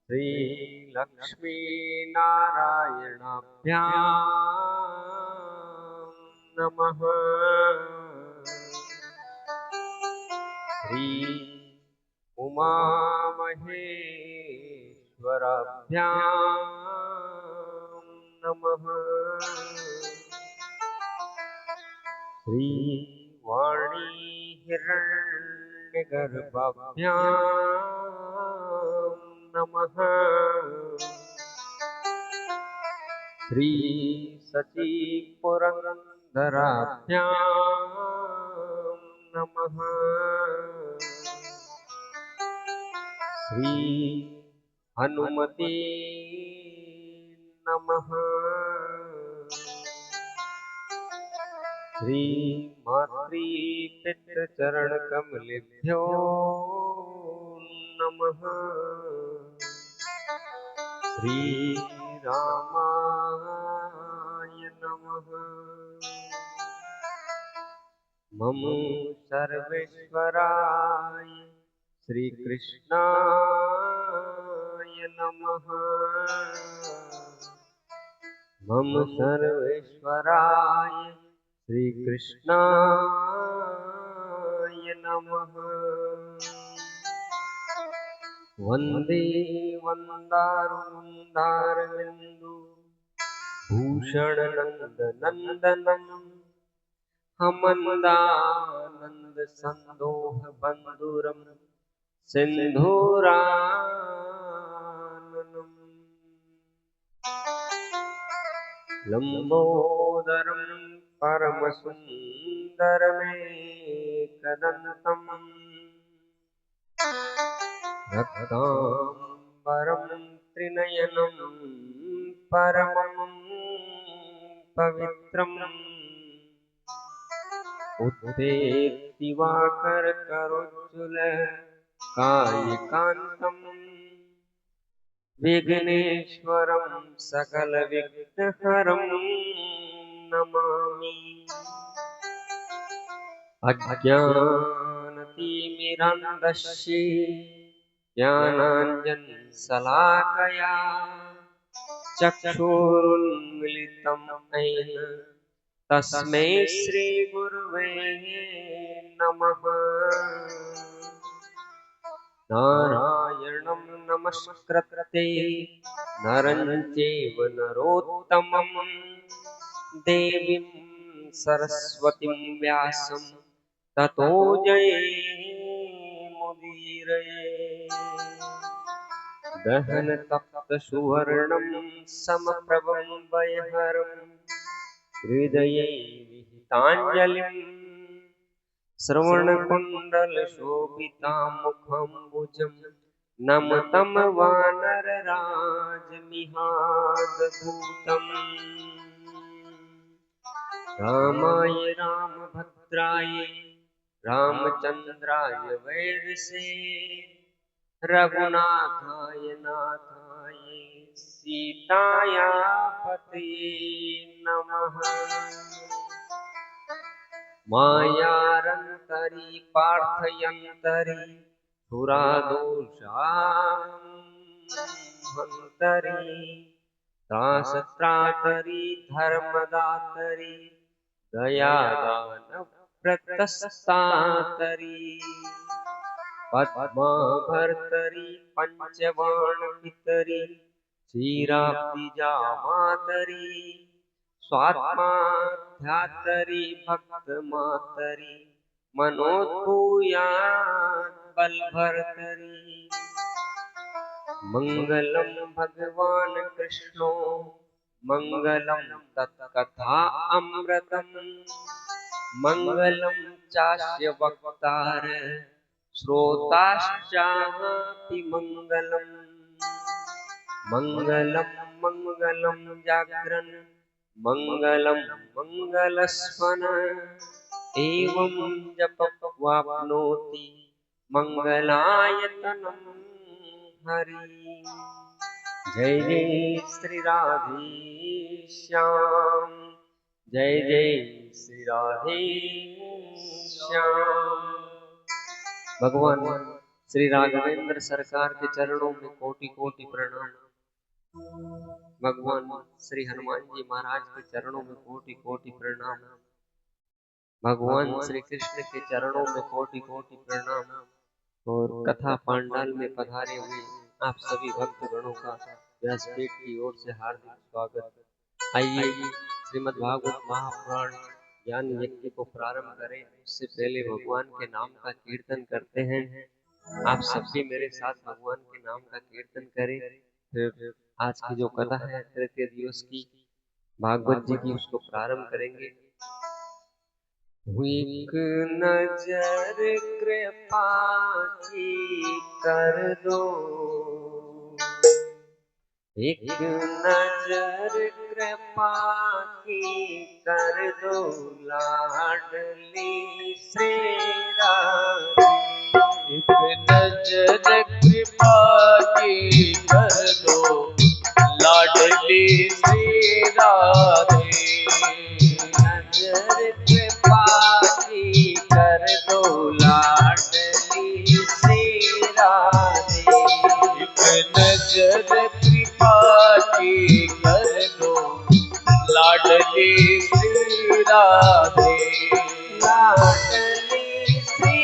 श्री लक्ष्मी नारायणाभ्यां नमः। श्री उमा महेश्वराभ्यां नमः। श्री वाणी हिरण्यगर्भाभ्यां नमः। श्री सती पुरंदराभ्यां नमः। श्री हनुमते नमः। श्री मातृ पितृचरण कमलेभ्यो नमः। श्री रामाय नमः। मम सर्वेश्वराय श्री कृष्णाय नमः। मम सर्वेश्वराय श्री कृष्णाय नमः। वंदे वंदारुंदारविंदु भूषण नंदनंदनम हमंदानंद संदोह बंधुरम सिंधुराननम लंबोदरम परमसुंदरमेकदंतम रक्तांबरं त्रिनयनं परमं पवित्रम् उत्थेतिवाकर करोज्जुल कायिकान्तं विघ्नेश्वरं सकलविघ्नहरं नमामि। अज्ञानतिमिरान्धस्य ज्ञानाञ्जनशलाकया चक्षुरुन्मीलितं येन तस्मै श्रीगुरुवे नमः। नारायणं नमस्कृत्य नरं चैव नरोत्तमं देवीं सरस्वतीं व्यासं ततो जयमुदीरये। दहन तप्त सुवर्णं समप्रभं वयहरं हृदये विहिताञ्जलिं श्रवणकुण्डलशोभितामुखम्बुजं नमतं वानरराजमिहाद्भुतम्। रामाय रामभद्राय रामचन्द्राय वेदसे रघुनाथाय नाथाय सीताया पतये नमः। मायारन्तरि पार्थयन्तरि पुरादोषाहन्तरि त्रासत्रातरि धर्मदातरि दयादानवव्रतस्तातरि पद्माभर्तरि पंचबाणपितरि क्षीराब्धिजामातरि स्वात्माध्यातरि भक्तमातरि मनोद्भूयात् बलभर्तरि। मंगलम भगवान कृष्णो मंगलम तत्कथा अमृतम मंगलम चास्य वक्तार श्रोताश्चापि मंगलम। मंगलम मंगलम जागरण मंगलम मंगलस्वन एवं जपवाप्नोति मंगलायतनम हरि। जय जय श्री राधे श्याम जय जय श्री राधे श्याम। भगवान श्री राघवेंद्र सरकार के चरणों में कोटि कोटि प्रणाम। भगवान श्री हनुमान जी महाराज के चरणों में कोटि कोटि प्रणाम। भगवान श्री कृष्ण के चरणों में कोटि कोटि प्रणाम। और कथा पांडाल में पधारे हुए आप सभी भक्त गणों का व्यासपीठ की ओर से हार्दिक स्वागत। आइए श्रीमद् भागवत महापुराण ज्ञान यज्ञ को प्रारंभ करें। उससे पहले भगवान के नाम का कीर्तन करते हैं। आप सब भी मेरे साथ भगवान के नाम का कीर्तन करें। फिर आज की जो कथा है तृतीय दिवस की भागवत जी की उसको प्रारंभ करेंगे। एक नजर कृपा की कर दो, एक नजर कृपा की कर दो, लाडली श्री राधे। एक नजर कृपा की कर दो, लाडली श्री राधे। नजर कृपा की कर दो, लाडली श्री राधे। एक नजर कृपा की कर दो, लाडली श्री राधे। लाडली श्री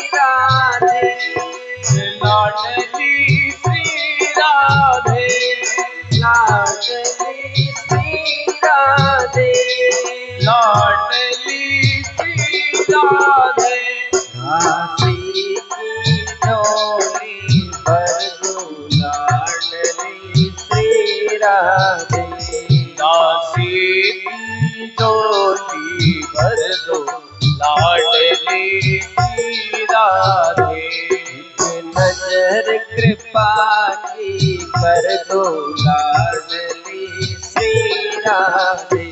राधे, लाडली श्री राधे। लाडली श्री राधे, लाडली श्री राधे। झांसी की डोली भर दो, लाडली श्री राधे। दासी की डोली भर दो, लाडली श्री राधे। नजर कृपा की कर दो, लाडली श्री राधे।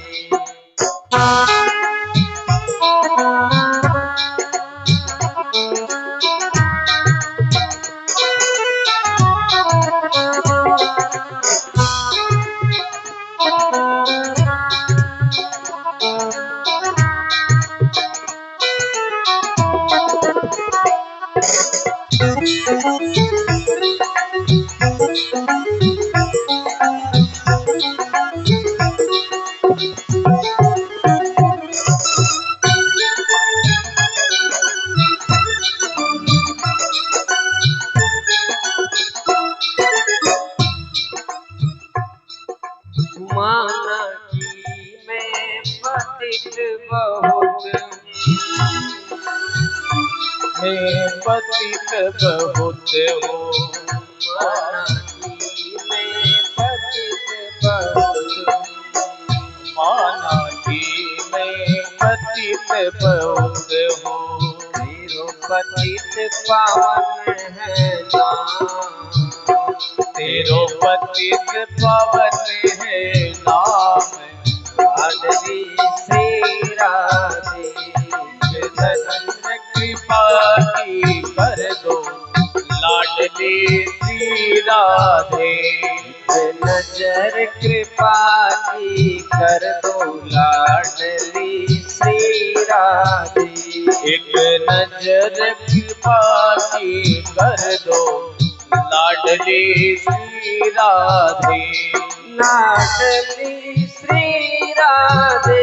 माना कि मैं पतित बहुत, मैं पतित बहुत हूँ। माना कि मैं पतित बहुत, माना कि मैं पतित बहुत हूँ। तेरो पतित पावन है नाम, तेरो पतित पावन है नाम। लाडली श्री राधे। नजर कृपा की कर दो, लाडली श्री राधे। नजर कृपा की कर दो, लाडली श्री राधे। एक नजर कृपा की कर दो, लाडली श्री राधे। लाडली श्री राधे,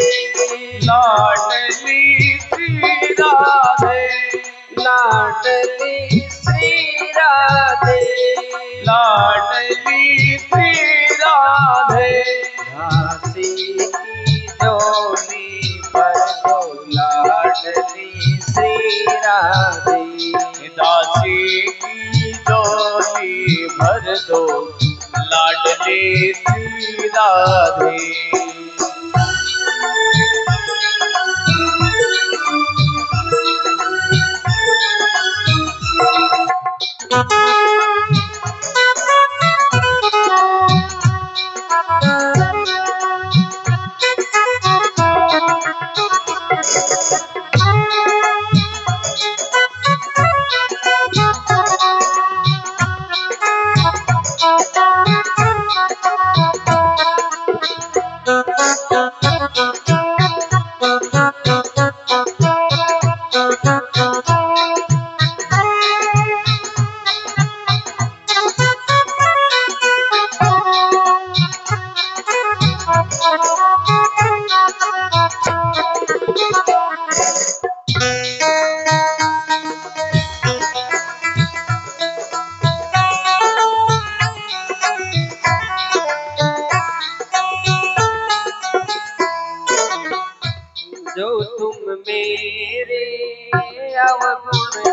लाडली श्री राधे। लाडली श्री राधे, लाडली श्री राधे। झांसी की डोली पर दो, लाडली श्री राधे। दासी की डोली भर दो, लाडली श्री राधे।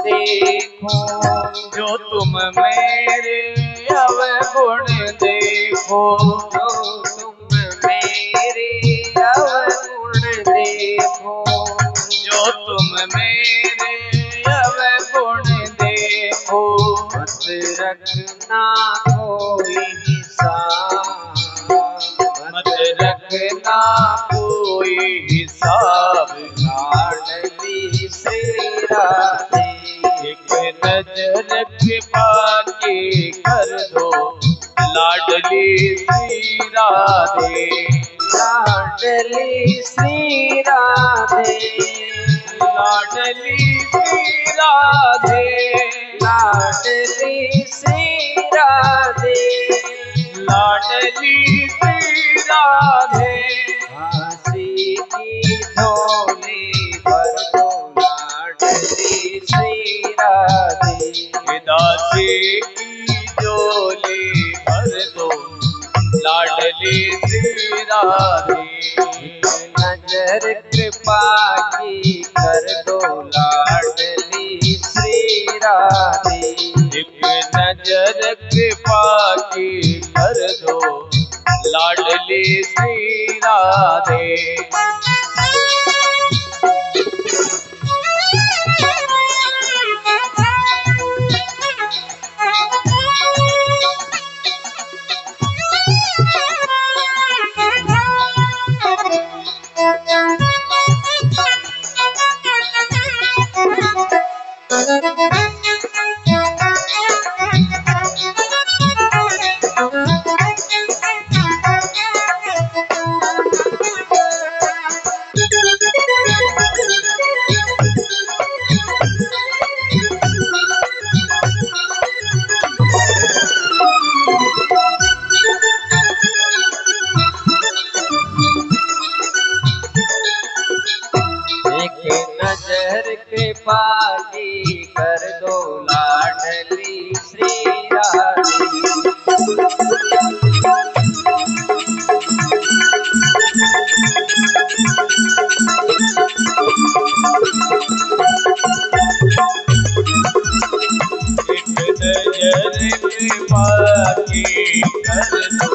देखो, जो तुम मेरे अवगुण देखो, जो तुम मेरे अवगुण देखो, जो तुम मेरे अवगुण देखो, मत रखना कोई हिसाब, मत रखना कोई हिसाब। लाडली श्री राधे, एक नजर कृपा की कर दो, लाडली श्री राधे, लाडली श्री राधे, लाडली श्री राधे, लाडली श्री राधे, लाडली श्री राधे, झांसी की झोली भर दो, लाडली श्री राधे, दासी की झोली भर दो, लाडली श्री राधे, नजर कृपा की कर दो, लाडली श्री राधे, एक नजर कृपा की कर दो, लाडली श्री राधे। एक नजर कृपा की कर दो, लाडली श्री राधे, एक नजर कृपा की कर दो,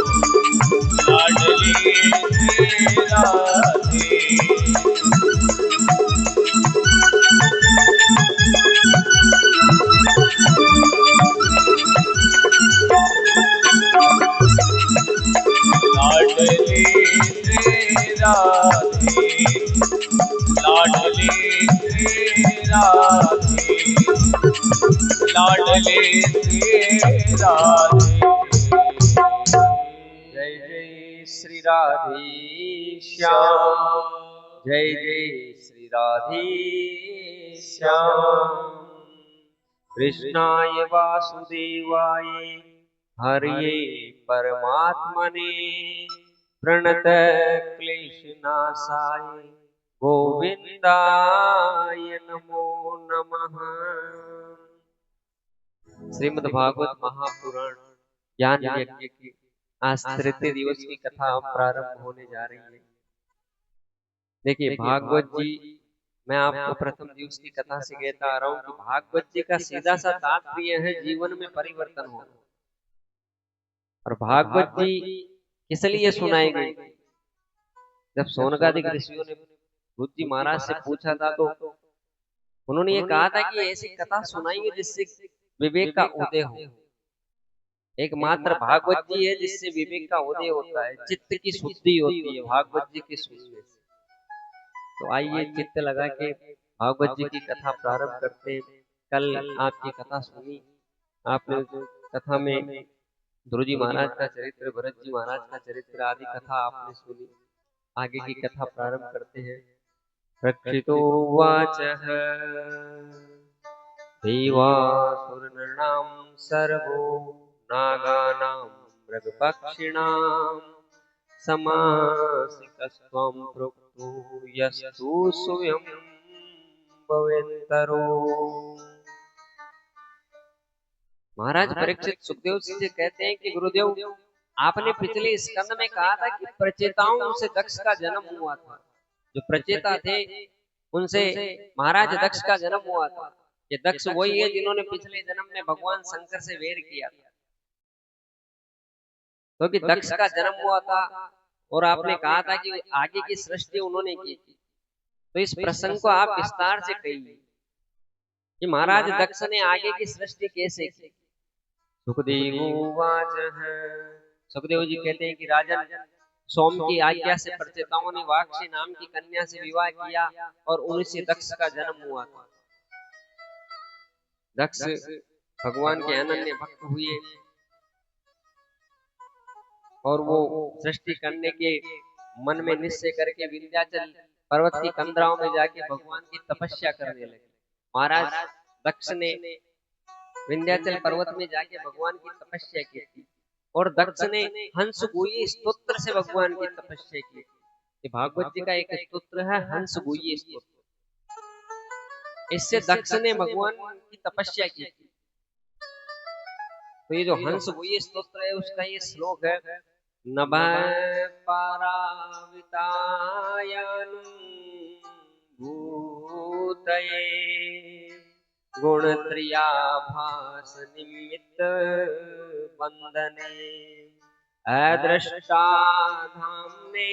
लाडली श्री राधे, लाडली श्री राधे, लाडली श्री राधे, लाडली श्री राधे। जय जय श्री राधे श्याम, जय जय श्री राधे श्याम, कृष्णाय वासुदेवाय हरिये परमात्मने, प्रणत क्लेशनाशाय गोविंदाय नमो नमः। श्रीमद् भागवत महापुराण ज्ञान यज्ञ की आज तृतीय दिवस की कथा प्रारंभ होने जा रही है। देखिए भागवत जी, मैं आपको प्रथम दिवस की कथा से कहता आ रहा हूँ कि भागवत जी का सीधा सा तात्पर्य है जीवन में परिवर्तन हो। और भागवत जी किस लिए सुनाई गई? जब सोनकादिक ऋषियों ने बुद्ध जी महाराज से पूछा था तो उन्होंने ये कहा था कि ऐसी कथा सुनाएंगे जिससे विवेक का उदय हो। एकमात्र भागवत जी है जिससे विवेक का उदय होता है, चित्त की शुद्धि होती है भागवत जी के सुनने से। तो आइए चित्त लगा के भागवत जी की कथा प्रारंभ करते हैं। कल आपकी कथा सुनी आपने, कथा में ध्रुव जी महाराज का चरित्र, भरत जी महाराज का चरित्र आदि कथा आपने सुनी। आगे की कथा प्रारंभ करते हैं। रक्षितो वाचः देवासुरनृणां सर्वो नागानां मृगपक्षिणां समासितस्त्वं प्रोक्तो यस्तु स्वयं भवेत्तरो। महाराज परीक्षित सुखदेव जी से कहते हैं कि गुरुदेव, आपने पिछले स्कंद में कहा था कि प्रचेताओं से दक्ष का जन्म हुआ था। जो प्रचेता थे उनसे महाराज दक्ष का जन्म हुआ था। ये दक्ष वही है जिन्होंने पिछले जन्म में भगवान शंकर से वेर किया था, क्योंकि दक्ष का जन्म हुआ था और आपने कहा था कि आगे की सृष्टि उन्होंने की थी। तो इस प्रसंग को आप विस्तार से कहिए कि महाराज दक्ष ने आगे की सृष्टि कैसे की। सुखदेव उवाच है, सुखदेव जी कहते हैं कि राजन, सोम की आज्ञा से प्रचेताओं ने वाक्षी नाम की कन्या से विवाह किया और उन्हीं से दक्ष का जन्म हुआ था। दक्ष भगवान के अनन्य भक्त हुए और वो सृष्टि करने के मन में निश्चय करके विंध्याचल पर्वत की कंदराओं में जाके भगवान की तपस्या करने लगे। महाराज दक्ष ने विंध्याचल पर्वत में जाके भगवान की तपस्या की थी और दक्ष ने हंस गुह्य स्तोत्र से भगवान की तपस्या की थी। भागवत जी का एक स्तोत्र है हंस गुह्य स्तोत्र। इससे दक्ष ने भगवान की तपस्या की थी। तो ये जो हंस गुह्य स्तोत्र है उसका ये श्लोक है, नभः पारावितायानुं भूतये गुणत्रियाभास निमित्त बंधने अदृष्टा धाम्ने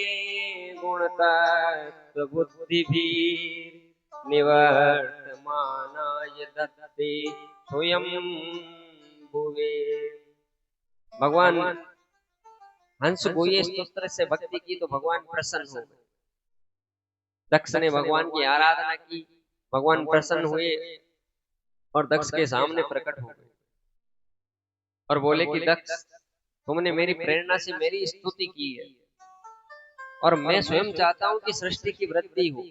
गुणतत्व बुद्धिभिः निवर्तमानाय दत्ते स्वयं भुवे। भगवान हंस गुह्य स्तोत्र से भक्ति की तो भगवान प्रसन्न हो गए। दक्ष ने भगवान की आराधना की, भगवान प्रसन्न हुए और दक्ष के सामने प्रकट हो गए और बोले कि दक्ष, तुमने मेरी प्रेरणा से मेरी स्तुति की है और मैं स्वयं चाहता हूं कि सृष्टि की वृद्धि हो,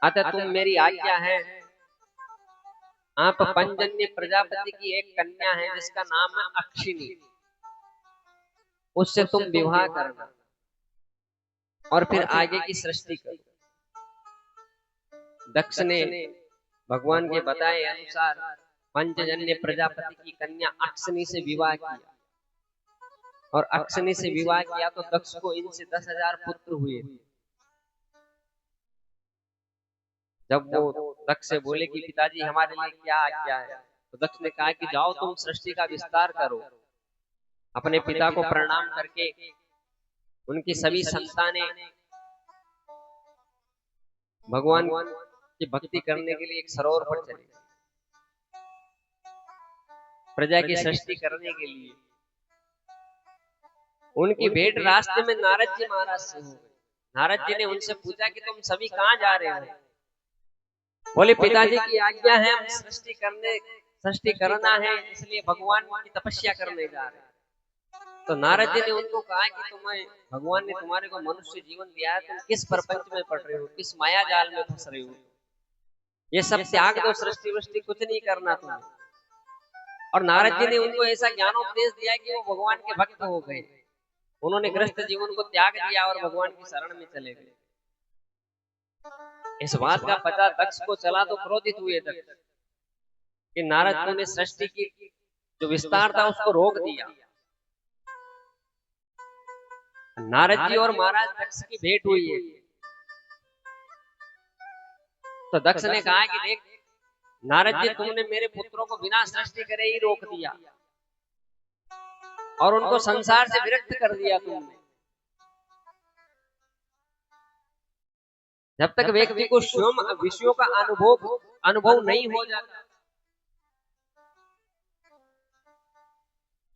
अतः तुम मेरी आज्ञा है, आप पंजन्य प्रजापति की एक कन्या है जिसका नाम है अक्षिणी, उससे तुम विवाह करना और फिर आगे की सृष्टि करो। दक्ष ने भगवान के बताए अनुसार पंचजन्य प्रजापति की कन्या अक्षिणी से विवाह किया और अक्षिणी से विवाह किया तो दक्ष को इनसे 10,000 पुत्र हुए। जब वो दक्ष से बोले कि पिताजी हमारे लिए क्या आज्ञा है, तो दक्ष ने कहा कि जाओ तुम सृष्टि का विस्तार करो। अपने पिता को प्रणाम करके उनकी सभी संतानें भगवान की भक्ति करने के लिए एक सरोवर पर चले, प्रजा की सृष्टि करने के लिए। उनकी भेंट रास्ते में नारद जी महाराज से हो गई। नारद जी ने उनसे पूछा कि तुम सभी कहाँ जा रहे हो? बोले पिताजी की आज्ञा है, हम सृष्टि करना है, इसलिए भगवान की तपस्या करने जा रहे हैं। तो नारद जी ने उनको कहा कि तुम्हें भगवान ने तुम्हारे को मनुष्य जीवन दिया है, तुम किस प्रपंच में पड़ रहे हो, किस माया जाल में फंस रहे हो, ये सब त्याग दो, सृष्टि वृष्टि कुछ नहीं करना तुम्हें। और नारद जी ने उनको ऐसा ज्ञानोपदेश दिया कि वो भगवान के भक्त हो गए। उन्होंने गृहस्थ जीवन को त्याग दिया और भगवान की शरण में चले गए। इस बात का पता दक्ष को चला तो क्रोधित हुए दक्ष कि नारद ने सृष्टि की जो विस्तार था उसको रोक दिया। नारद जी और महाराज दक्ष की भेंट हुई है। तो दक्ष ने कहा कि देख नारद जी, तुमने मेरे पुत्रों को बिना सृष्टि करे ही रोक दिया और उनको संसार से विरक्त कर दिया तुमने। जब तक व्यक्ति को स्वयं विषयों का अनुभव नहीं हो जाता,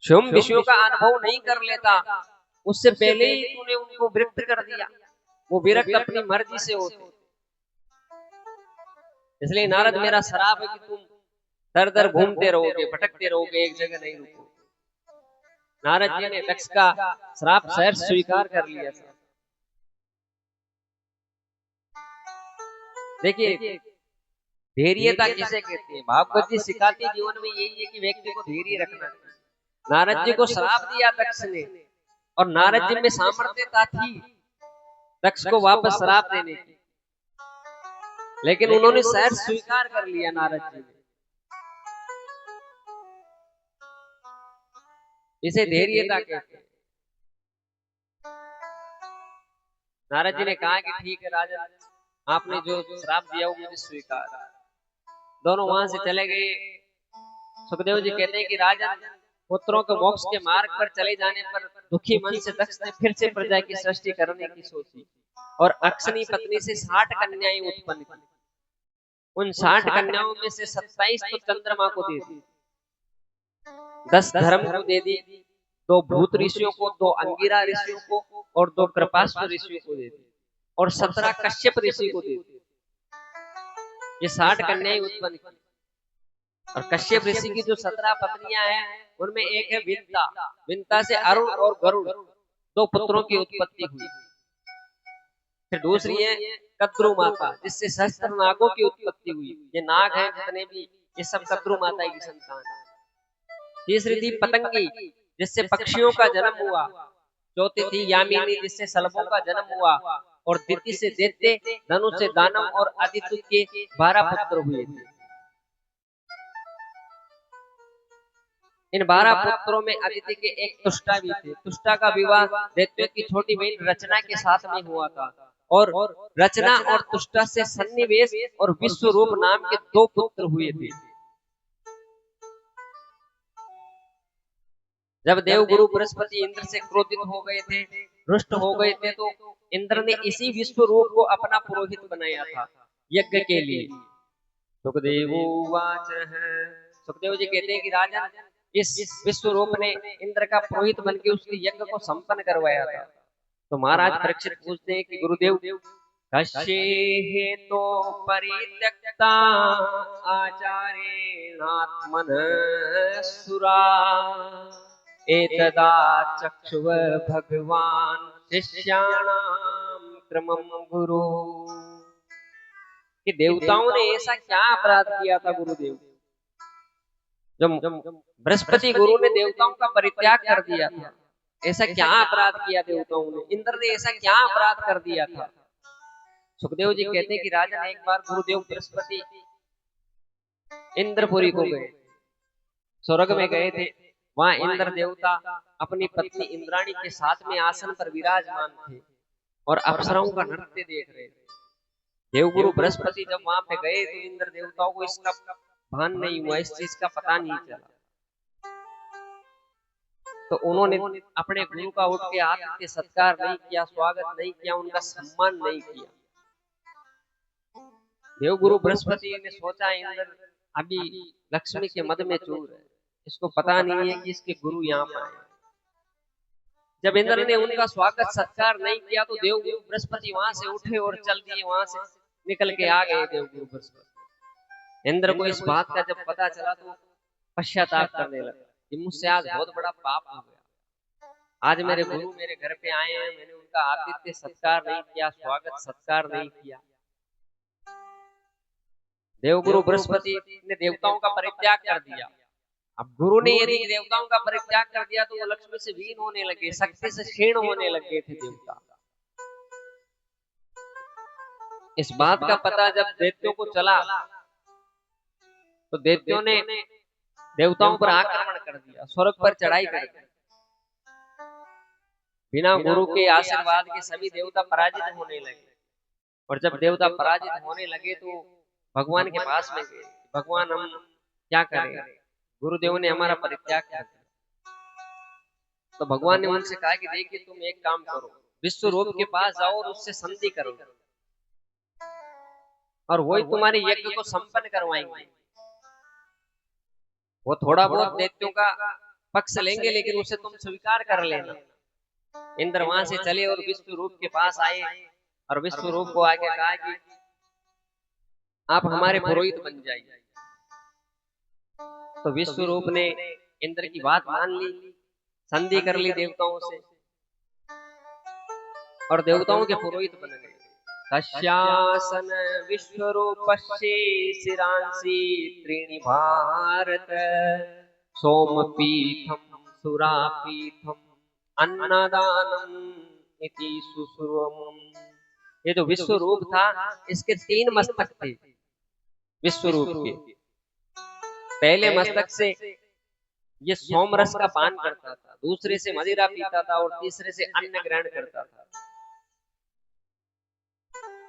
स्वयं विषयों का अनुभव नहीं कर लेता, उससे पहले ही तूने उनको विरक्त कर दिया। वो विरक्त अपनी मर्जी से होते। इसलिए नारद, मेरा श्राप है कि तुम दर दर घूमते रहोगे, भटकते रहोगे, एक जगह नहीं रुकोगे। नारद जी ने दक्ष का श्राप सहर्ष स्वीकार कर लिया था। देखिए धैर्यता किसे कहते हैं? भागवत जी सिखाती जीवन में यही है कि व्यक्ति को धैर्य रखना चाहिए। नारद जी को श्राप दिया दक्ष ने और नारद जी में सामर्थ्यता थी दक्ष को वापस श्राप देने की, लेकिन उन्होंने सहर्ष स्वीकार कर लिया नारद जी ने। इसे धैर्यता कहते हैं। नारद जी ने कहा कि ठीक है राजा, आपने जो श्राप दिया वो मुझे स्वीकार है, दोनों वहां से चले गए। सुखदेव जी कहते हैं कि राजन, पुत्रों के मोक्ष के मार्ग पर चले जाने पर दुखी मन से दक्ष ने फिर से प्रजा की सृष्टि करने की सोची और अक्षनी पत्नी से 60 कन्याएं उत्पन्न की। उन 60 कन्याओं में से 27 तो चंद्रमा को दे दी, 10 धर्म को दे दी, 2 भूत ऋषियों को, 2 अंगिरा ऋषियों को और 2 कृपाश्व ऋषियों को दे दी और 17 कश्यप ऋषि को दे दी। ये 60 कन्याएं उत्पन्न की। और कश्यप ऋषि की जो 17 पत्नियां हैं उनमें एक है विंता। विंता से अरुण और गरुड़ 2 पुत्रों की उत्पत्ति हुई। फिर दूसरी है कद्रु माता, जिससे सहस्त्र नागों की उत्पत्ति हुई। ये नाग हैं जितने भी, ये सब कद्रु माता की संतान है। तीसरी थी पतंगी, जिससे पक्षियों का जन्म हुआ। चौथी थी यामिनी, जिससे सलभों का जन्म हुआ। और दिति से दैत्य, धनु से दानव और आदित्य के 12 पुत्र हुए थे। इन 12 पुत्रों में आदित्य के एक तुष्टा भी थे। तुष्टा का विवाह दैत्यों की छोटी बहन रचना के साथ में हुआ था और रचना और तुष्टा से सन्निवेश और विश्वरूप नाम के 2 पुत्र हुए थे। जब देवगुरु बृहस्पति इंद्र से क्रोधित हो गए थे, रुष्ट हो गए थे, तो इंद्र ने इसी विश्वरूप को अपना पुरोहित बनाया था यज्ञ के लिए। सुखदेव जी कहते हैं कि राजन, इस विश्वरूप ने इंद्र का पुरोहित बन के उसके यज्ञ को संपन्न करवाया था। तो महाराज परीक्षित पूछते हैं कि गुरुदेव, कश्ये हेतो परित्यक्ता आचार्येणात्मनः सुरा एतदा चक्षुव भगवान शिष्याणाम क्रमम गुरु। कि देवताओं ने ऐसा क्या अपराध किया था गुरुदेव, जब बृहस्पति गुरु ने देवताओं का परित्याग कर दिया था? ऐसा क्या अपराध किया देवताओं ने? इंद्र ने ऐसा क्या अपराध कर दिया था? सुखदेव जी कहते हैं कि राजन, एक बार गुरुदेव बृहस्पति इंद्रपुरी को गए, स्वर्ग में गए थे। वहां इंद्र देवता अपनी पत्नी इंद्राणी के साथ में आसन पर विराजमान थे और अप्सराओं का नृत्य देख रहे थे। देवगुरु बृहस्पति जब वहां पे गए तो इंद्र देवताओं को इसका भान नहीं हुआ, इस चीज का पता नहीं चला। तो उन्होंने अपने गुरु का उठ के आतिथ्य सत्कार नहीं किया, स्वागत नहीं किया, उनका सम्मान नहीं किया। देवगुरु बृहस्पति ने सोचा इंद्र अभी लक्ष्मी के मद में चूर है, इसको पता नहीं है कि इसके गुरु यहाँ पर आए। जब इंद्र ने उनका स्वागत सत्कार नहीं किया तो देवगुरु बृहस्पति वहां से उठे और चल दिए, वहां से निकल के आ गए देवगुरु बृहस्पति। इंद्र को इस बात का जब पता चला तो पश्चाताप करने लगा कि मुझसे आज बहुत बड़ा पाप हो गया। आज मेरे गुरु मेरे घर पे आए हैं, मैंने उनका आतिथ्य सत्कार नहीं किया, स्वागत सत्कार नहीं किया। देवगुरु बृहस्पति ने देवताओं का परित्याग कर दिया। अब गुरु ने यदि देवताओं का परित्याग कर दिया तो वो लक्ष्मी से वीन होने लगे, शक्ति से क्षीण होने लगे थे देवता। इस बात का पता जब दैत्यों को चला तो दैत्यों ने देवताओं पर आक्रमण कर दिया, स्वर्ग पर चढ़ाई कर दी। बिना गुरु के आशीर्वाद के सभी देवता पराजित होने लगे। और जब देवता पराजित होने लगे तो भगवान के पास में गए, भगवान हम क्या करें, गुरुदेव ने हमारा परित्याग कर दिया। तो भगवान ने उनसे कहा कि देखिए तुम एक काम करो, विश्वरूप के पास जाओ और उससे संधि करो और वही तुम्हारे यज्ञ को संपन्न करवाएंगे। वो थोड़ा बहुत दैत्यों का पक्ष लेंगे लेकिन उसे तुम स्वीकार कर लेना। इंद्र वहां से चले और विश्वरूप के पास आए और विश्वरूप को आके कहा कि आप हमारे पुरोहित बन जाइए। तो विश्वरूप ने इंद्र की बात मान ली, संधि कर ली देवताओं से और देवताओं के पुरोहित बन गए। तस्यासन विश्वरूपस्य शिरांसि त्रीणि भारत सोमपीठम सुरापीठम अन्नदानम इति सुश्रुवम। ये जो विश्वरूप था इसके 3 मस्तक थे। विश्वरूप के पहले मस्तक से ये सोमरस का पान करता था, दूसरे से मदिरा पीता था और तीसरे से अन्न ग्रहण करता था।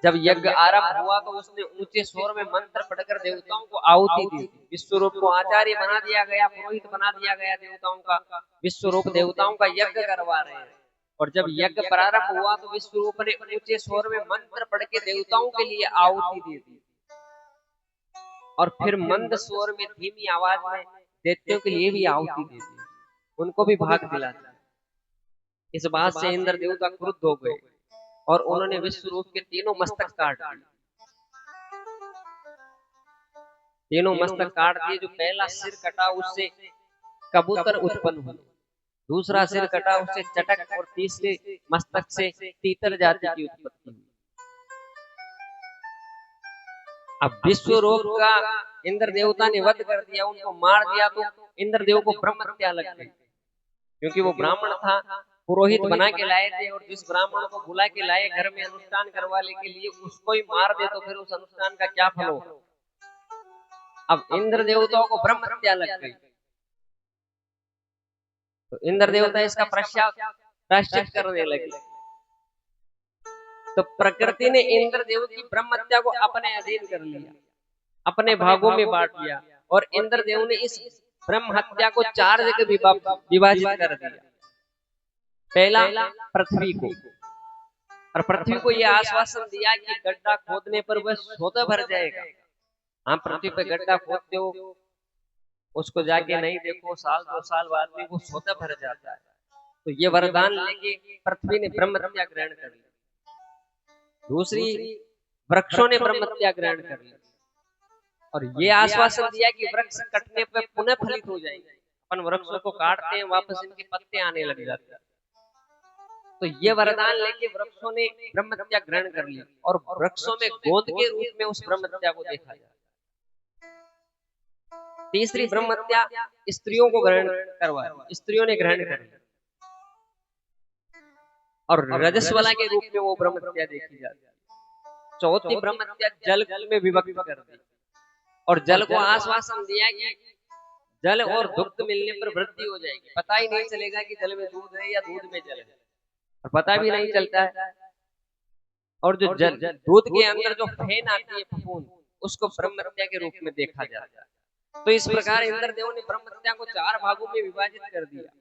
जब यज्ञ आरंभ हुआ तो उसने ऊंचे स्वर में मंत्र पढ़कर देवताओं को आहुति दी। विश्वरूप को आचार्य बना दिया गया, पुरोहित बना दिया गया देवताओं का। विश्वरूप देवताओं का यज्ञ करवा रहे हैं। और जब यज्ञ प्रारंभ हुआ तो विश्वरूप ने ऊंचे स्वर में मंत्र पढ़ के देवताओं के लिए आहुति दे दी, और फिर मंद स्वर में धीमी आवाज में दैत्यों के लिए भी आहुति दे दी, उनको भी भाग दिला दिया। इस बात से इंद्र देवता क्रुद्ध हो गए और उन्होंने विश्वरूप के तीनों मस्तक काट दिए। तीनों मस्तक काट दिए। जो पहला सिर कटा उससे कबूतर उत्पन्न हुए, दूसरा सिर कटा उससे चटक, और तीसरे मस्तक से तीतर जाति की उत्पत्ति हुई। अब विश्वरूप का इंद्र देवता ने वध कर दिया, उनको मार दिया, तो इंद्र देव को ब्रह्म हत्या लग गई, क्योंकि वो ब्राह्मण था, पुरोहित बना के लाए थे, और जिस ब्राह्मण को बुला के लाए घर में अनुष्ठान करवाने के लिए, उसको ही मार दे तो फिर उस अनुष्ठान का क्या फल हो। अब इंद्र देवताओं को ब्रह्म हत्या लग गई, तो इंद्र देवता इसका प्रायश्चित करने लगे। तो प्रकृति ने इंद्र देव की ब्रह्म हत्या को अपने अधीन कर लिया, अपने भागों में बांट दिया, और इंद्र देव ने इस ब्रह्म हत्या को 4 जगह विभाजित कर दिया। पहला पृथ्वी को, और पृथ्वी को यह आश्वासन दिया कि गड्ढा खोदने पर वह स्वतः भर जाएगा। हाँ, पृथ्वी पे गड्ढा खोदते हो, उसको जाके नहीं देखो, साल 2 साल बाद में वो स्वतः भर जाता है। तो ये वरदान लेके पृथ्वी ने ब्रह्म हत्या ग्रहण कर ली। दूसरी, वृक्षों ने ब्रह्म हत्या ग्रहण कर ली, और ये आश्वासन दिया कि वृक्ष कटने पर पुनः फलित हो जाएंगे। अपन वृक्षों को काटते हैं, वापस इनके पत्ते आने लग जाते हैं। तो ये वरदान लेके वृक्षों ने ब्रह्म हत्या ग्रहण कर ली, और वृक्षों में गोंद के रूप में उस ब्रह्म हत्या को देखा जाए। तीसरी ब्रह्म हत्या स्त्रियों को ग्रहण करवाई, स्त्रियों ने ग्रहण कर ली, और रजस्वला के रूप में वो ब्रह्म हत्या देखी जाती है। चौथी ब्रह्म हत्या जल में विभक्त कर दी, और जल को आश्वासन दिया कि जल और दुग्ध मिलने पर वृद्धि हो जाएगी। पता ही नहीं चलेगा कि जल में दूध है या दूध में जल है, और पता भी नहीं चलता है। और जो जल दूध के अंदर जो फेन आती है, फफूंद, उसको ब्रह्म हत्या के रूप में देखा जाता है। तो इस प्रकार इंद्रदेव ने ब्रह्म हत्या को 4 भागों में विभाजित कर दिया।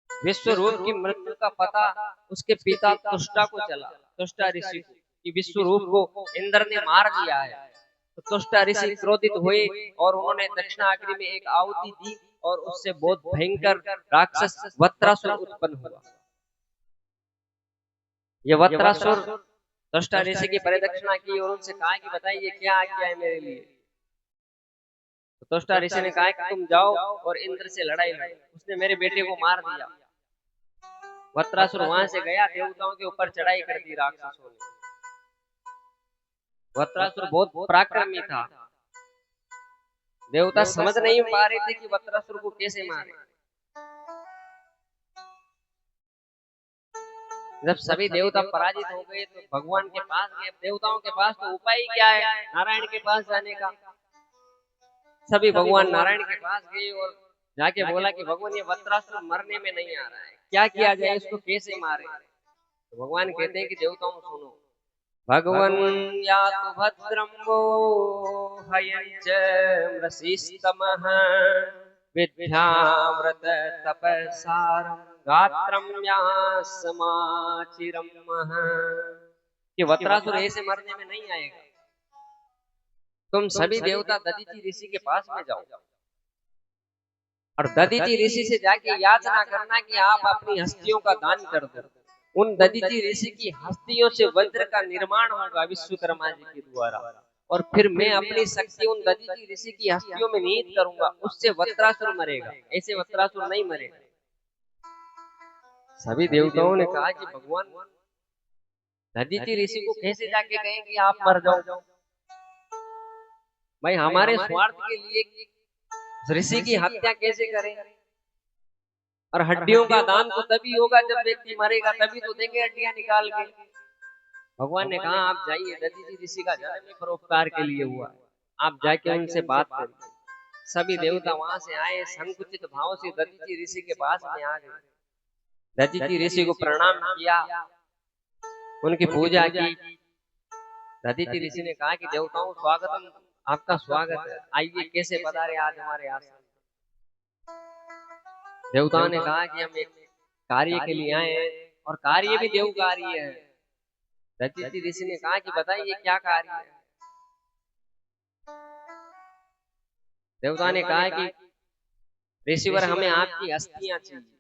विश्वरूप की मृत्यु का पता उसके पिता तुष्टा को चला, तुष्टा ऋषि को, कि विश्वरूप को इंद्र ने मार दिया है। तो तुष्टा ऋषि क्रोधित हुए और उन्होंने दक्षिणाग्नि में एक आहुति दी, और उससे बहुत भयंकर राक्षस वत्रासुर उत्पन्न हुआ। ये वत्रासुर तुष्टा ऋषि की परिदक्षिणा की और उनसे कहा कि बताइए क्या आज्ञा है मेरे लिए। तो तुष्टा ऋषि ने कहा कि तुम जाओ और इंद्र से लड़ाई लो। उसने मेरे बेटे को मार दिया। वत्रासुर वहां से गया, देवताओं के ऊपर चढ़ाई कर दी राक्षसों ने। वत्रासुर बहुत पराक्रमी था। देवता समझ नहीं पा रहे थे कि वत्रासुर को कैसे मारे। जब सभी देवता पराजित हो गए तो भगवान के पास गए। देवताओं के पास तो उपाय क्या है, नारायण के पास जाने का। सभी भगवान नारायण के पास गए और जाके बोला कि भगवान ये वत्रासुर मरने में नहीं आ रहा है, क्या किया जाए, इसको कैसे मारे। तो भगवान कहते हैं कि देवताओं सुनो, भगवन या तो भद्रम वो हयंच मृषिस्तमः विद्यामृत तपसारं गात्रम यासमाचिरम। कि वत्रासुर ऐसे मरने में नहीं आएगा। तुम सभी देवता दधीचि ऋषि के पास में जाओ और दधीचि ऋषि से जाके याचना करना कि आप अपनी हस्तियों का दान कर दो। उन दधीचि ऋषि की हस्तियों से वज्र का निर्माण होगा विश्वकर्मा जी के द्वारा, और फिर मैं अपनी शक्ति उन दधीचि ऋषि की हस्तियों में निहित करूंगा, उससे वत्रासुर मरेगा, ऐसे वत्रासुर नहीं मरेगा। सभी देवताओं ने कहा कि भगवान दधीचि ऋषि को कैसे जाके कहें कि आप मर जाओ। भाई हमारे स्वार्थ के लिए ऋषि की हत्या कैसे करें। और हड्डियों का दान तो तभी होगा जब व्यक्ति मरेगा, तभी तो देंगे हड्डियां निकाल के। भगवान ने कहा आप जाइए, दधीचि ऋषि का जन्म ही परोपकार के लिए हुआ, आप जाके उनसे बात करिए। सभी देवता वहां से आए, संकुचित भाव से दधीचि ऋषि के पास में आ गए। दधीचि ऋषि को प्रणाम किया, उनकी पूजा की, दधीचि ऋषि ने कहा कि देवताओं स्वागतम, आपका स्वागत है, आइए कैसे पधारे आज हमारे आश्रम। देवताओं ने कहा कि हम एक कार्य के लिए आए हैं और कार्य भी देव कार्य है। दधीचि ऋषि ने कहा कि बताइए क्या कार्य है। देवता ने कहा कि ऋषिवर हमें आपकी अस्थियां चाहिए,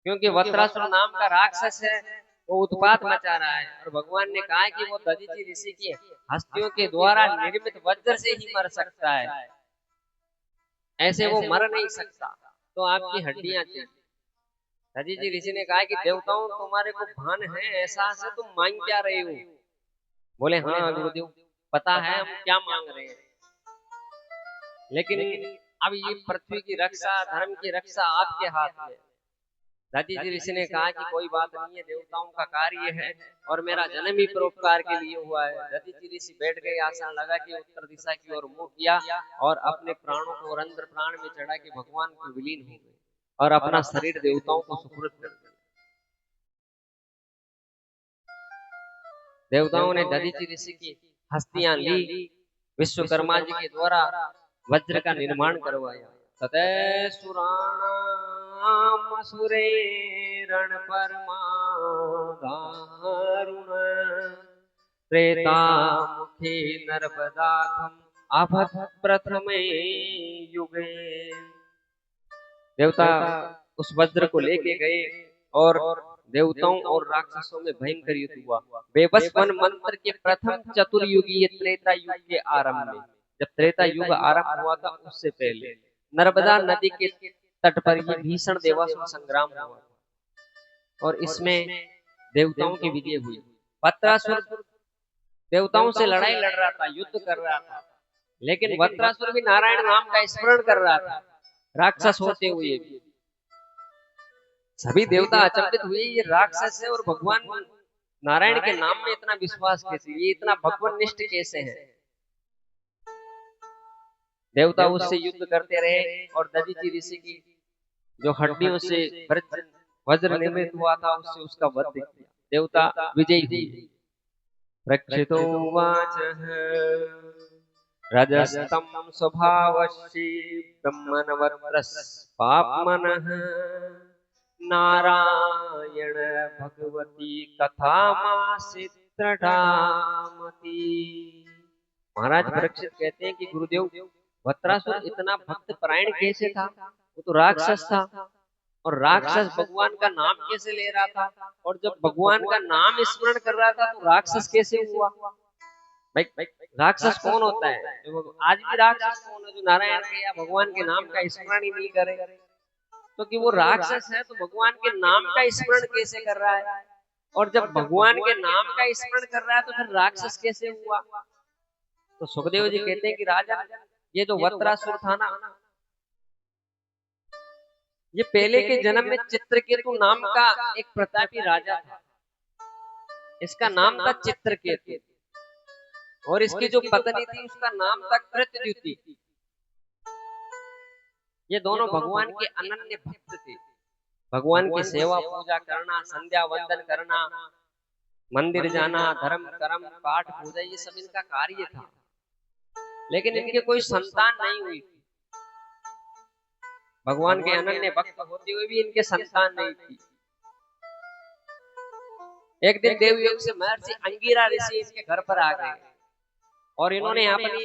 क्योंकि वत्रासुर नाम का राक्षस है, वो उत्पात मचा रहा है और भगवान ने कहा कि वो दधीचि ऋषि की हस्तियों के द्वारा निर्मित वज्र से ही मर सकता है, ऐसे वो मर नहीं सकता, तो आपकी हड्डियां चाहिए। दधीचि ऋषि ने कहा कि देवताओं तुम्हारे को भान है, एहसास है, तुम मांग क्या रहे हो। बोले हाँ गुरुदेव, पता है हम क्या मांग रहे हैं, लेकिन अब ये पृथ्वी की रक्षा, धर्म की रक्षा आपके हाथ में। दधीचि ऋषि ने कहा कि कोई बात नहीं है, देवताओं का कार्य है और मेरा जन्म ही परोपकार के लिए हुआ है। दधीचि ऋषि बैठ गए, आसन लगा के उत्तर दिशा की ओर मुंह किया और अपने प्राणों को रंध्र प्राण में चढ़ा के भगवान को विलीन हो गए और अपना शरीर देवताओं को सुपुर्द कर दिया। देवताओं ने दधीचि ऋषि की हस्तियां ली, विश्वकर्मा जी के द्वारा वज्र का निर्माण करवाया। ततः सुराणाम असुरे रण परमा दारुण त्रेता मुखे नर्मदाथम आभत प्रथमे युगे। देवता उस वज्र को लेके गए और देवताओं और राक्षसों में भयंकर युद्ध हुआ। बेबस वन मंत्र के प्रथम चतुर्युगीय त्रेता युग के आरंभ में, जब त्रेता युग आरंभ हुआ था उससे पहले नर्मदा नदी के तट पर ये भीषण देवासुर संग्राम हुआ और इसमें देवताओं की विजय हुई। वत्रासुर देवताओं से लड़ाई लड़ रहा था, युद्ध कर रहा था, लेकिन वत्रासुर भी नारायण नाम का स्मरण कर रहा था, राक्षस होते हुए भी। सभी देवता अचंभित हुए, ये राक्षस है और भगवान नारायण के नाम में इतना विश्वास कैसे, ये इतना भगवान निष्ठ कैसे है। देवता उससे युद्ध करते रहे और दधीचि ऋषि की जो हड्डियों से वज्र निर्मित हुआ था उससे उसका वध किया। देवता विजयी हुए। रक्षितो वाच रजस्तम स्वभावश्ची ब्रह्मणवत्रस् पापमनः नारायण भगवती कथा मासित्रमती। महाराज परीक्षित कहते हैं कि गुरुदेव वत्रासुर इतना भक्त परायण कैसे था, वो तो राक्षस था और राक्षस भगवान का नाम कैसे ले रहा था, और जब भगवान का नाम स्मरण कर रहा था तो राक्षस कैसे हुआ। भाई राक्षस कौन होता है, आज भी राक्षस कौन है जो नारायण के या भगवान के नाम का स्मरण ही नहीं करे, तो कि वो राक्षस है तो भगवान के नाम का स्मरण कैसे कर रहा है, और जब भगवान के नाम का स्मरण कर रहा है तो फिर राक्षस कैसे हुआ। तो सुखदेव जी कहते हैं कि राजा, ये जो वत्रासुर था ना, ये पहले के जन्म में चित्रकेतु नाम का एक प्रतापी राजा था, इसका नाम था चित्रकेतु, और इसकी जो पत्नी थी उसका नाम था कृतद्युति। ये दोनों भगवान के अनन्य भक्त थे। भगवान की सेवा पूजा करना, संध्या वंदन करना, मंदिर जाना, धर्म कर्म पाठ पूजा, ये सब इनका कार्य था, लेकिन इनके कोई संतान नहीं हुई थी। भगवान के अनन्य भक्त होते हुए भी इनके संतान नहीं थी। एक दिन देवयोग से महर्षि अंगिरा ऋषि इनके घर पर आ गए और इन्होंने अपनी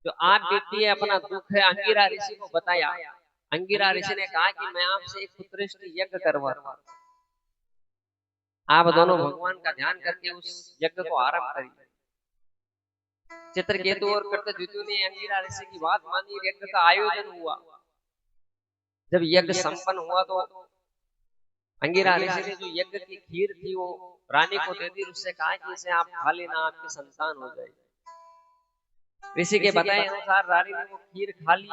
जो आप बीती है, अपना दुख है, अंगिरा ऋषि को बताया। अंगिरा ऋषि ने कहा कि मैं आपसे एक पुत्रेष्ट यज्ञ करवाता हूं, आप दोनों भगवान का ध्यान करके उस यज्ञ को आरंभ करिए। चित्रकेतु और कृतद्युति ने अंगिरा ऋषि की बात मानी, यज्ञ का आयोजन हुआ। जब यज्ञ संपन्न हुआ तो अंगिरा ऋषि ने जो यज्ञ की खीर थी वो रानी को दे दी, उससे कहा कि इसे आप खा लेना, आपके संतान हो जाएगी। ऋषि के बताए अनुसार रानी ने वो खीर खा ली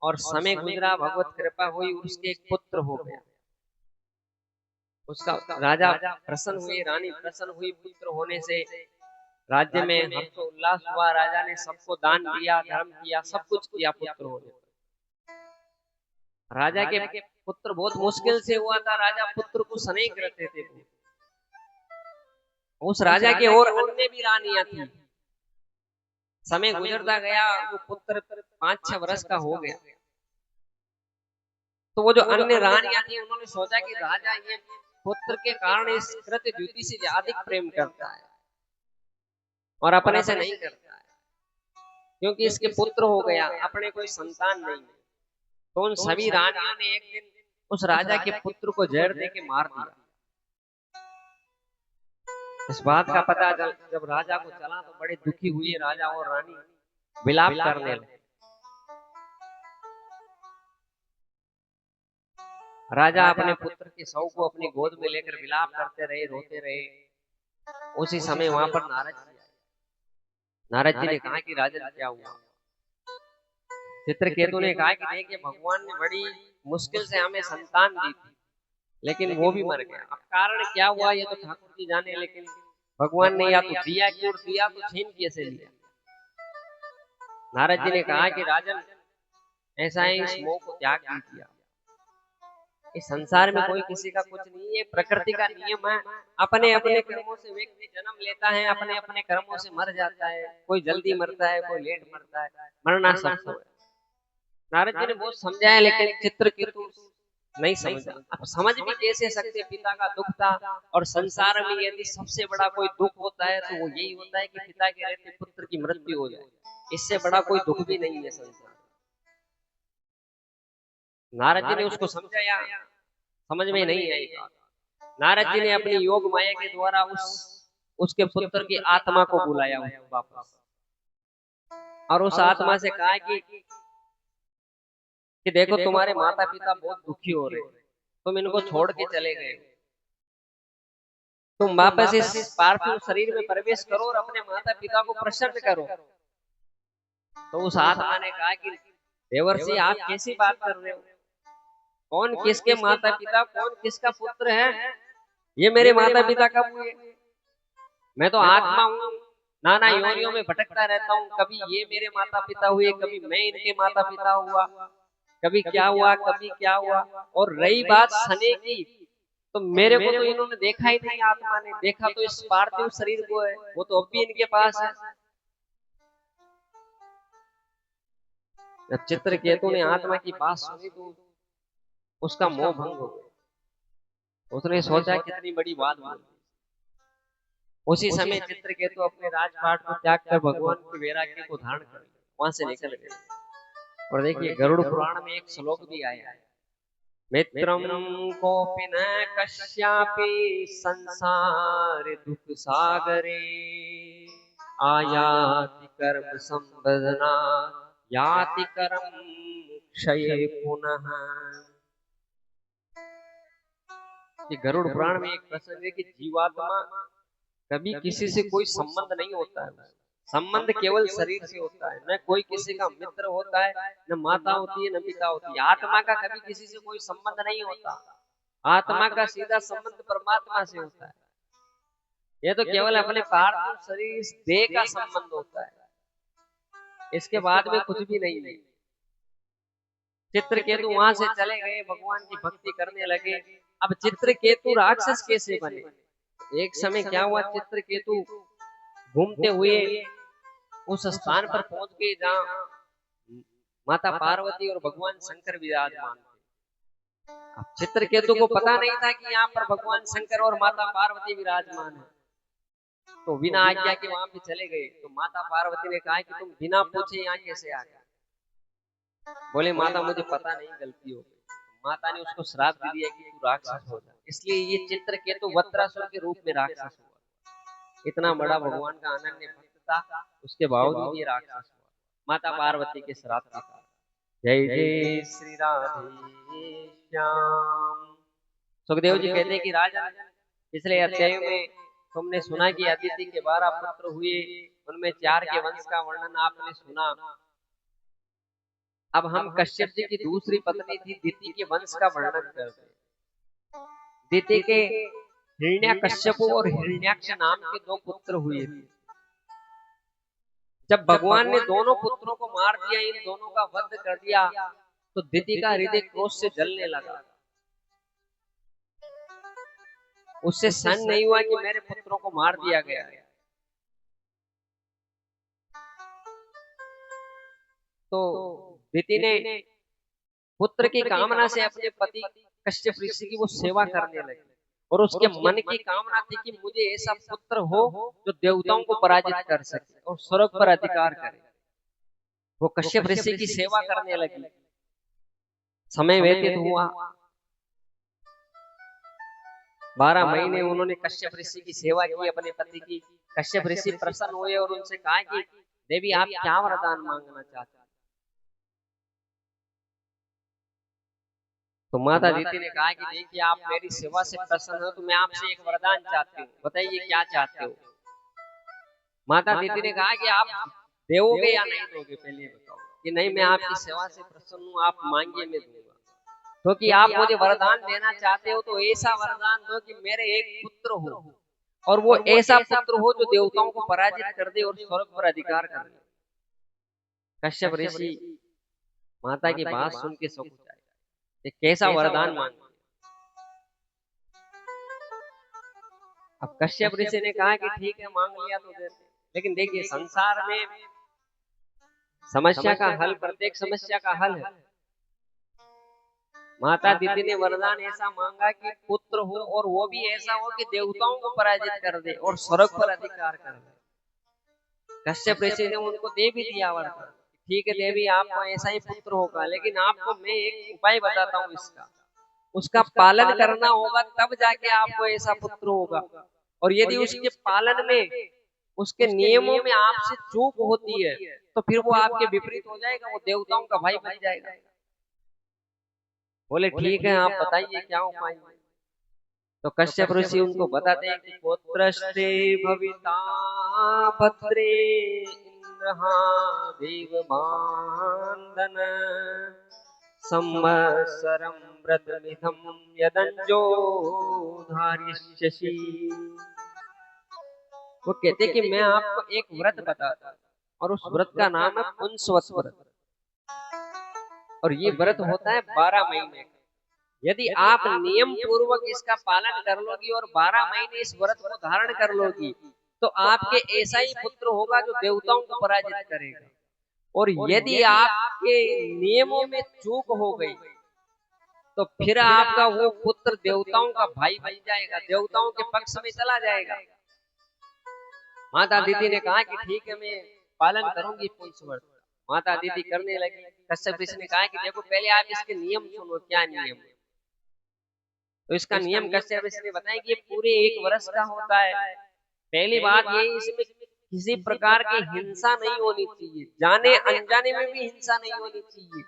और समय गुजरा, भगवत कृपा हुई, उसके एक पुत्र हो गया। उसका राजा प्रसन्न हुए, रानी प्रसन्न हुई। पुत्र होने से राज्य में हर्षोल्लास हुआ, राजा ने सबको दान दिया, धर्म किया, सब कुछ किया पुत्र होने पर। राजा के पुत्र बहुत मुश्किल से हुआ था, राजा पुत्र को स्नेह करते थे, उस राजा के और अन्य भी रानियां थी। समय गुजरता गया, वो पुत्र 5-6 वर्ष का हो गया। तो वो जो अन्य रानियां थी उन्होंने सोचा कि राजा ये पुत्र के कारण इस कृतद्युति से अधिक प्रेम करता है और अपने से नहीं करता है, क्योंकि इसके पुत्र हो गया, अपने कोई संतान नहीं है। तो उन सभी रानियों ने एक दिन उस राजा के पुत्र को जहर दे के मार दिया। इस बात का पता जब राजा को चला तो बड़े दुखी हुए राजा और रानी, विलाप करने लगे। राजा अपने पुत्र के शव को अपनी गोद में लेकर विलाप करते रहे, रोते रहे। उसी समय वहां पर नारद जी आए। नारद जी ने कहा कि राजन क्या हुआ? चित्रकेतु ने कहा कि देखिए, भगवान ने बड़ी मुश्किल से हमें संतान दी थी, लेकिन वो भी मर गया। अब कारण क्या हुआ ये तो ठाकुर जी जाने, लेकिन भगवान ने या तो दिया क्यों, दिया तो छीन कैसे लिया? नारद जी ने कहा कि राजन ऐसा है, इस मोह को त्याग दीजिए। इस संसार में कोई किसी का कुछ नहीं है, प्रकृति का नियम है। अपने अपने कर्मों से व्यक्ति जन्म लेता है, अपने अपने कर्मों से मर जाता है। कोई जल्दी मरता है, कोई लेट मरता है, मरना सबको है। नारद जी ने बहुत समझाया, लेकिन चित्रकेतु नहीं समझा। अब समझ भी कैसे सकते? पिता का दुख था, और संसार में यदि सबसे बड़ा कोई दुख होता है तो वो यही होता है कि पिता के रहते पुत्र की मृत्यु हो जाए। इससे बड़ा कोई दुख भी नहीं है संसार। नारद जी ने उसको समझाया, समझ में नहीं आई बात। नारद जी ने अपनी योग माया के द्वारा उसके पुत्र की आत्मा को बुलाया वापस, और उस आत्मा से कहा कि देखो, तुम्हारे माता पिता बहुत दुखी हो रहे, तुम इनको छोड़ के चले गए, तुम वापस इस पार्थिव शरीर में प्रवेश करो और अपने माता पिता को प्रसन्न करो। तो उस आत्मा ने कहा कि देवर्षि, आप कैसी बात कर रहे हो? कौन किसके माता पिता, कौन किसका पुत्र है? ये मेरे माता पिता कब हुए? मैं तो आत्मा हूँ, नाना योनियों में भटकता रहता हूँ। कभी ये मेरे माता पिता हुए, कभी मैं इनके माता पिता हुआ, कभी क्या हुआ, कभी क्या हुआ। और रही बात सने की, तो मेरे को तो इन्होंने देखा ही नहीं, आत्मा ने देखा तो इस पार्थिव शरीर को है, वो तो अब भी इनके पास है। जब चित्रकेतु ने आत्मा की बात सुनी तो उसका मोह भंग हो गया। उसने सोचा कितनी बड़ी बात बोल दी। उसी समय चित्रकेतु अपने राजपाट को त्याग कर भगवान के वैराग्य को धारण कर वहां से निकल गए। और देखिए, गरुड़ पुराण में एक श्लोक भी आया है, मित्रम कोपि न कश्यापि संसार दुख सागरे आयाति कर्म संबधना याति कर्म क्षये पुनः। ये गरुड़ पुराण में एक प्रसंग है कि जीवात्मा कभी किसी से कोई संबंध नहीं होता है। संबंध केवल शरीर से होता है, न कोई किसी का मित्र होता है, न माता होती है, न पिता होती है। आत्मा का कभी किसी से कोई संबंध नहीं होता। आत्मा का सीधा संबंध परमात्मा से होता है। यह तो केवल अपने पार्थिव शरीर इस देह का संबंध होता है, इसके बाद में कुछ भी नहीं है। चित्रकेतु वहां से चले गए, भगवान की भक्ति करने लगे। अब चित्रकेतु राक्षस कैसे बने? एक समय क्या हुआ, चित्रकेतु घूमते हुए उस स्थान पर पहुंच गए जहां माता पार्वती और भगवान शंकर विराजमान थे। अब चित्रकेतु को पता नहीं था कि यहाँ पर भगवान शंकर और माता पार्वती विराजमान है, तो बिना आज्ञा के वहां पे चले गए। तो माता पार्वती ने कहा कि तुम बिना पूछे यहाँ कैसे आ गए? बोले, माता मुझे पता नहीं, गलती हो गई। माता ने उसको श्राप दे दिया कि तू राक्षस हो जा। इसलिए ये चित्रकेतु वत्रासुर के रूप में राक्षस हुआ। इतना बड़ा भगवान का अनन्य भक्त था, उसके बावजूद ये राक्षस हुआ, माता पार्वती के श्राप के कारण। जय जय श्री राधे श्याम। सुखदेव जी कहते हैं कि राजा, पिछले अध्याय में तुमने सुना कि अदिति के 12 पुत्र हुए, उनमें 4 के वंश का वर्णन आपने सुना। अब हम कश्यप जी की दूसरी पत्नी थी दिति के वंश का वर्णन करते हैं। दिति के हिरण्यकश्यप और हिरण्याक्ष नाम के 2 पुत्र हुए थे। जब भगवान ने दोनों पुत्रों को मार दिया, इन दोनों का वध कर दिया, तो दिति का हृदय क्रोध से जलने लगा। उससे सहन नहीं हुआ कि मेरे पुत्रों को मार दिया गया। तो दिति ने पुत्र की कामना से अपने पति कश्यप ऋषि की वो सेवा करने लगी और उसके मन की कामना थी कि मुझे ऐसा पुत्र हो जो देवताओं को पराजित कर सके और स्वर्ग पर अधिकार करे। वो कश्यप ऋषि की सेवा करने लगी। समय व्यतीत हुआ, 12 महीने उन्होंने कश्यप ऋषि की सेवा की अपने पति की। कश्यप ऋषि प्रसन्न हुए और उनसे कहा कि देवी आप क्या वरदान मांगना चाहते हैं? तो माता दिति ने कहा कि देखिए आप मेरी सेवा से प्रसन्न हो तो मैं आपसे एक वरदान चाहती हूँ, बताइए क्या चाहते हो। माता दिति ने कहा कि आप दोगे या नहीं दोगे, पहले बताओ। कि नहीं मैं आपकी सेवा से प्रसन्न हूँ, आप मांगिए मैं दूंगा। क्योंकि आप मुझे वरदान देना चाहते हो तो ऐसा वरदान दो कि मेरे एक पुत्र हो और वो ऐसा पुत्र हो जो देवताओं को पराजित कर दे और स्वर्ग पर अधिकार कर दे। कश्यप ऋषि माता की बात सुन के सब कुछ आए, कैसा वरदान मांग। अब कश्यप ऋषि ने कहा कि ठीक है मांग लिया तो देते। लेकिन देखिए संसार में समस्या का हल, प्रत्येक समस्या का हल है। माता दिति ने वरदान ऐसा मांगा कि पुत्र हो और वो भी ऐसा हो कि देवताओं को पराजित कर दे और स्वर्ग पर अधिकार कर दे। कश्यप ऋषि ने उनको दे भी दिया वरदान, ठीक है देवी आपको ऐसा ही पुत्र होगा, लेकिन आपको मैं एक उपाय बताता हूँ, इसका उसका पालन करना होगा तब जाके आपको ऐसा पुत्र होगा। और यदि उसके पालन में, उसके नियमों में आपसे चूक होती है तो फिर वो आपके विपरीत हो जाएगा, वो देवताओं का भाई बन जाएगा। बोले ठीक है आप बताइए क्या उपाय। तो कश्यप ऋषि उनको बताते हैं कि पुत्रस्ते भविता भद्रे इंद्रहा देवमानदन संवत्सरं व्रतमिदं यदंजो धारिष्यसि। वो कहते कि मैं आपको एक व्रत बताता हूं और उस व्रत का नाम है पुंसवत व्रत। और ये व्रत होता है 12 महीने का। यदि आप नियम पूर्वक इसका पालन कर लोगी और 12 महीने इस व्रत को धारण कर लोगी तो आपके ऐसा ही पुत्र होगा जो देवताओं को पराजित करेगा। और यदि आपके नियमों में चूक हो गई तो फिर आपका वो पुत्र देवताओं का भाई बन जाएगा, देवताओं के पक्ष में चला जाएगा। माता दिति ने कहा कि ठीक है मैं पालन करूंगी पुंसव्रत। माता दिति करने लगी। कश्यप ऋषि ने कहा कि देखो पहले आप इसके नियम सुनो, क्या नियम है। तो इसका नियम कश्यप ऋषि ने बताया कि ये पूरे 1 वर्ष का होता है। पहली बात ये, इसमें किसी प्रकार की हिंसा नहीं होनी चाहिए, जाने अनजाने में भी हिंसा नहीं होनी चाहिए,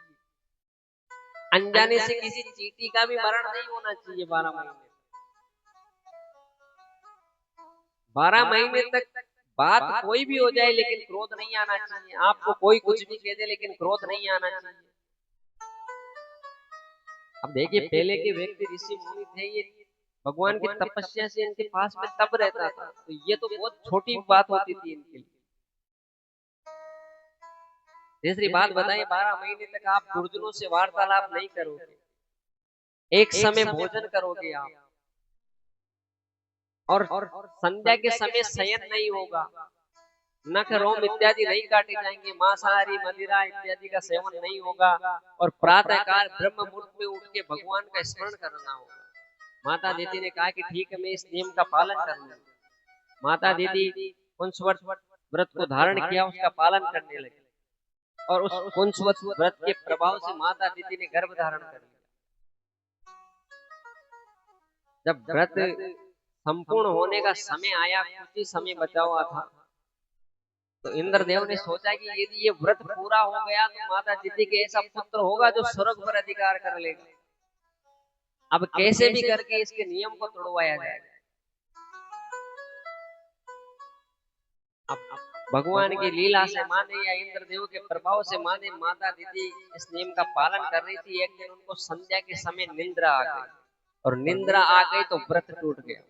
अनजाने से किसी चींटी का भी मरण नहीं होना चाहिए। 12 महीने तक बात कोई भी हो जाए लेकिन क्रोध नहीं आना चाहिए। आपको कोई कुछ भी कह दे लेकिन क्रोध नहीं आना चाहिए। अब देखिए पहले के व्यक्ति ऋषि मुनि थे, ये भगवान की तपस्या से इनके पास में तप रहता था, तो ये तो बहुत छोटी बात होती थी इनके लिए। तीसरी बात बताइए 12 महीने तक आप दुर्जनों से वार्तालाप नहीं करोगे, एक समय भोजन करोगे आप, और संध्या के समय शयन नहीं होगा, नख रोम इत्यादि नहीं काटे जाएंगे, मांसाहारी मदिरा इत्यादि का सेवन नहीं होगा, और प्रातः काल ब्रह्म मुहूर्त में उठ के भगवान का स्मरण करना होगा। माता दिति ने कहा कि ठीक है मैं इस नियम का पालन करूंगी। माता दिति पुंसवत व्रत को धारण किया, उसका पालन करने लगी और उस पुंसवत व्रत के प्रभाव से माता दिति ने गर्भ धारण कर लिया। जब व्रत संपूर्ण होने का समय आया, कुछ ही समय बचा हुआ था, तो इंद्रदेव ने सोचा कि यदि ये व्रत पूरा हो गया तो माता दिति के ऐसा पुत्र होगा जो स्वर्ग पर अधिकार कर लेगा। अब कैसे भी करके इसके नियम को तोड़वाया जाए। अब भगवान की लीला से माने या इंद्रदेव के प्रभाव से माने, माता दिति इस नियम का पालन कर रही थी। एक दिन उनको संध्या के समय निंद्रा आ गई, और निंद्रा आ गई तो व्रत टूट गया।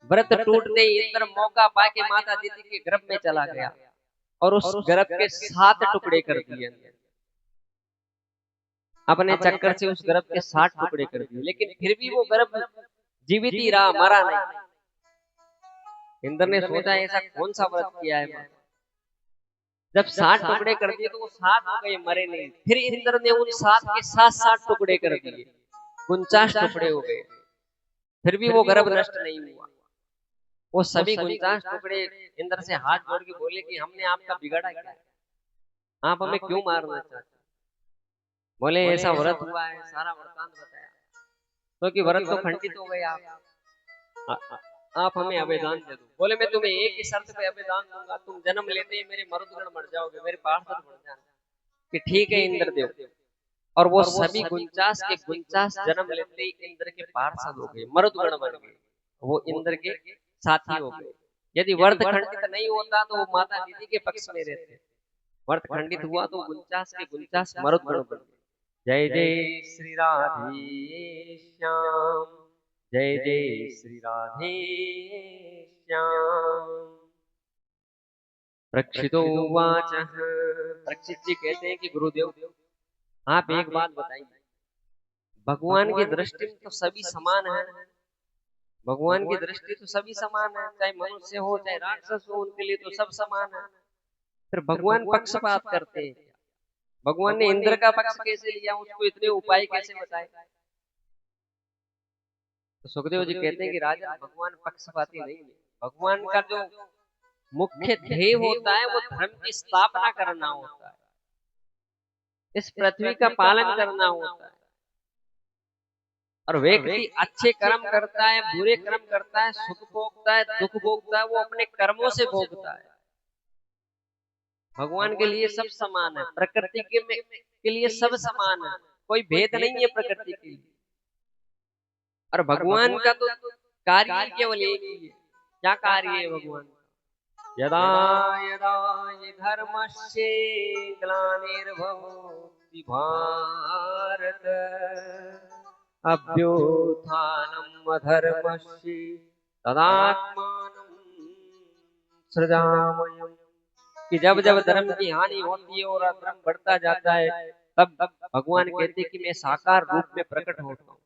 व्रत टूटते ही इंद्र मौका पाके माता दिति के गर्भ में चला गया और उस गर्भ के 7 टुकड़े कर दिए। अपने चक्कर से उस गर्भ के 60 टुकड़े कर दिए, लेकिन फिर भी वो गर्भ जीवित ही रहा, मरा नहीं। इंद्र ने सोचा ऐसा कौन सा व्रत किया है, जब 60 टुकड़े कर दिए तो वो 7 हो गए, मरे नहीं। फिर इंद्र ने उन 7 के 7 टुकड़े कर दिए, 49 टुकड़े हो गए, फिर भी वो गर्भ नष्ट नहीं हुआ। वो सभी 49 टुकड़े इंद्र से हाथ जोड़ के बोले कि हमने आपका बिगाड़ा क्या, आप हमें क्यों मारना चाहते? बोले ऐसा व्रत हुआ है, सारा वृतांत बताया, क्योंकि व्रत तो खंडित हो गए, आप हमें अभेदान दे दो। बोले मैं तुम्हें एक ही शर्त पे अभेदान दूंगा, तुम जन्म लेते ही मेरे मरुदगण मर जाओगे, मेरे पार्षद बन जाना। कि ठीक है इंद्रदेव। और वो सभी 49 के 49 जन्म लेते ही इंद्र के पार्षद हो गए, मरुदगण बन गए, वो इंद्र के साथी हो गए। यदि व्रत खंडित नहीं होता तो वो माता दीदी के पक्ष में रहते, व्रत खंडित हुआ तो 49 के 49 मरुदगण बन गए। जय जय श्री राधे श्याम, जय जय श्री राधे श्याम। प्रक्षितो वाच, प्रक्षित जी कहते हैं कि गुरुदेव आप एक बात बताइए, भगवान की दृष्टि में तो सभी समान है, भगवान की दृष्टि तो सभी समान है, चाहे मनुष्य हो चाहे राक्षस हो, उनके लिए तो सब समान है। फिर भगवान पक्षपात करते हैं, भगवान ने इंद्र का पक्ष कैसे लिया, उसको इतने उपाय कैसे बताए? तो सुखदेव जी कहते हैं कि राजा भगवान पक्षपाती नहीं है, भगवान का जो मुख्य ध्येय होता है वो धर्म की स्थापना करना होता है, इस पृथ्वी का पालन करना होता है। और व्यक्ति अच्छे कर्म करता है, बुरे कर्म करता है, सुख भोगता है, दुख भोगता है, वो अपने कर्मों से भोगता है। भगवान के लिए सब समान है, प्रकृति के लिए सब समान है, कोई भेद नहीं है प्रकृति के लिए। और भगवान का तो कार्य केवल एक ही है। क्या कार्य है भगवान? यदा यदा हि धर्मस्य ग्लानिर्भवति भारत, अभ्युत्थानम् अधर्मस्य तदात्मानं सृजाम्यहम्। कि जब जब धर्म की हानि होती है और अधर्म बढ़ता जाता है, तब भगवान कहते हैं कि मैं साकार रूप में प्रकट होता हूँ।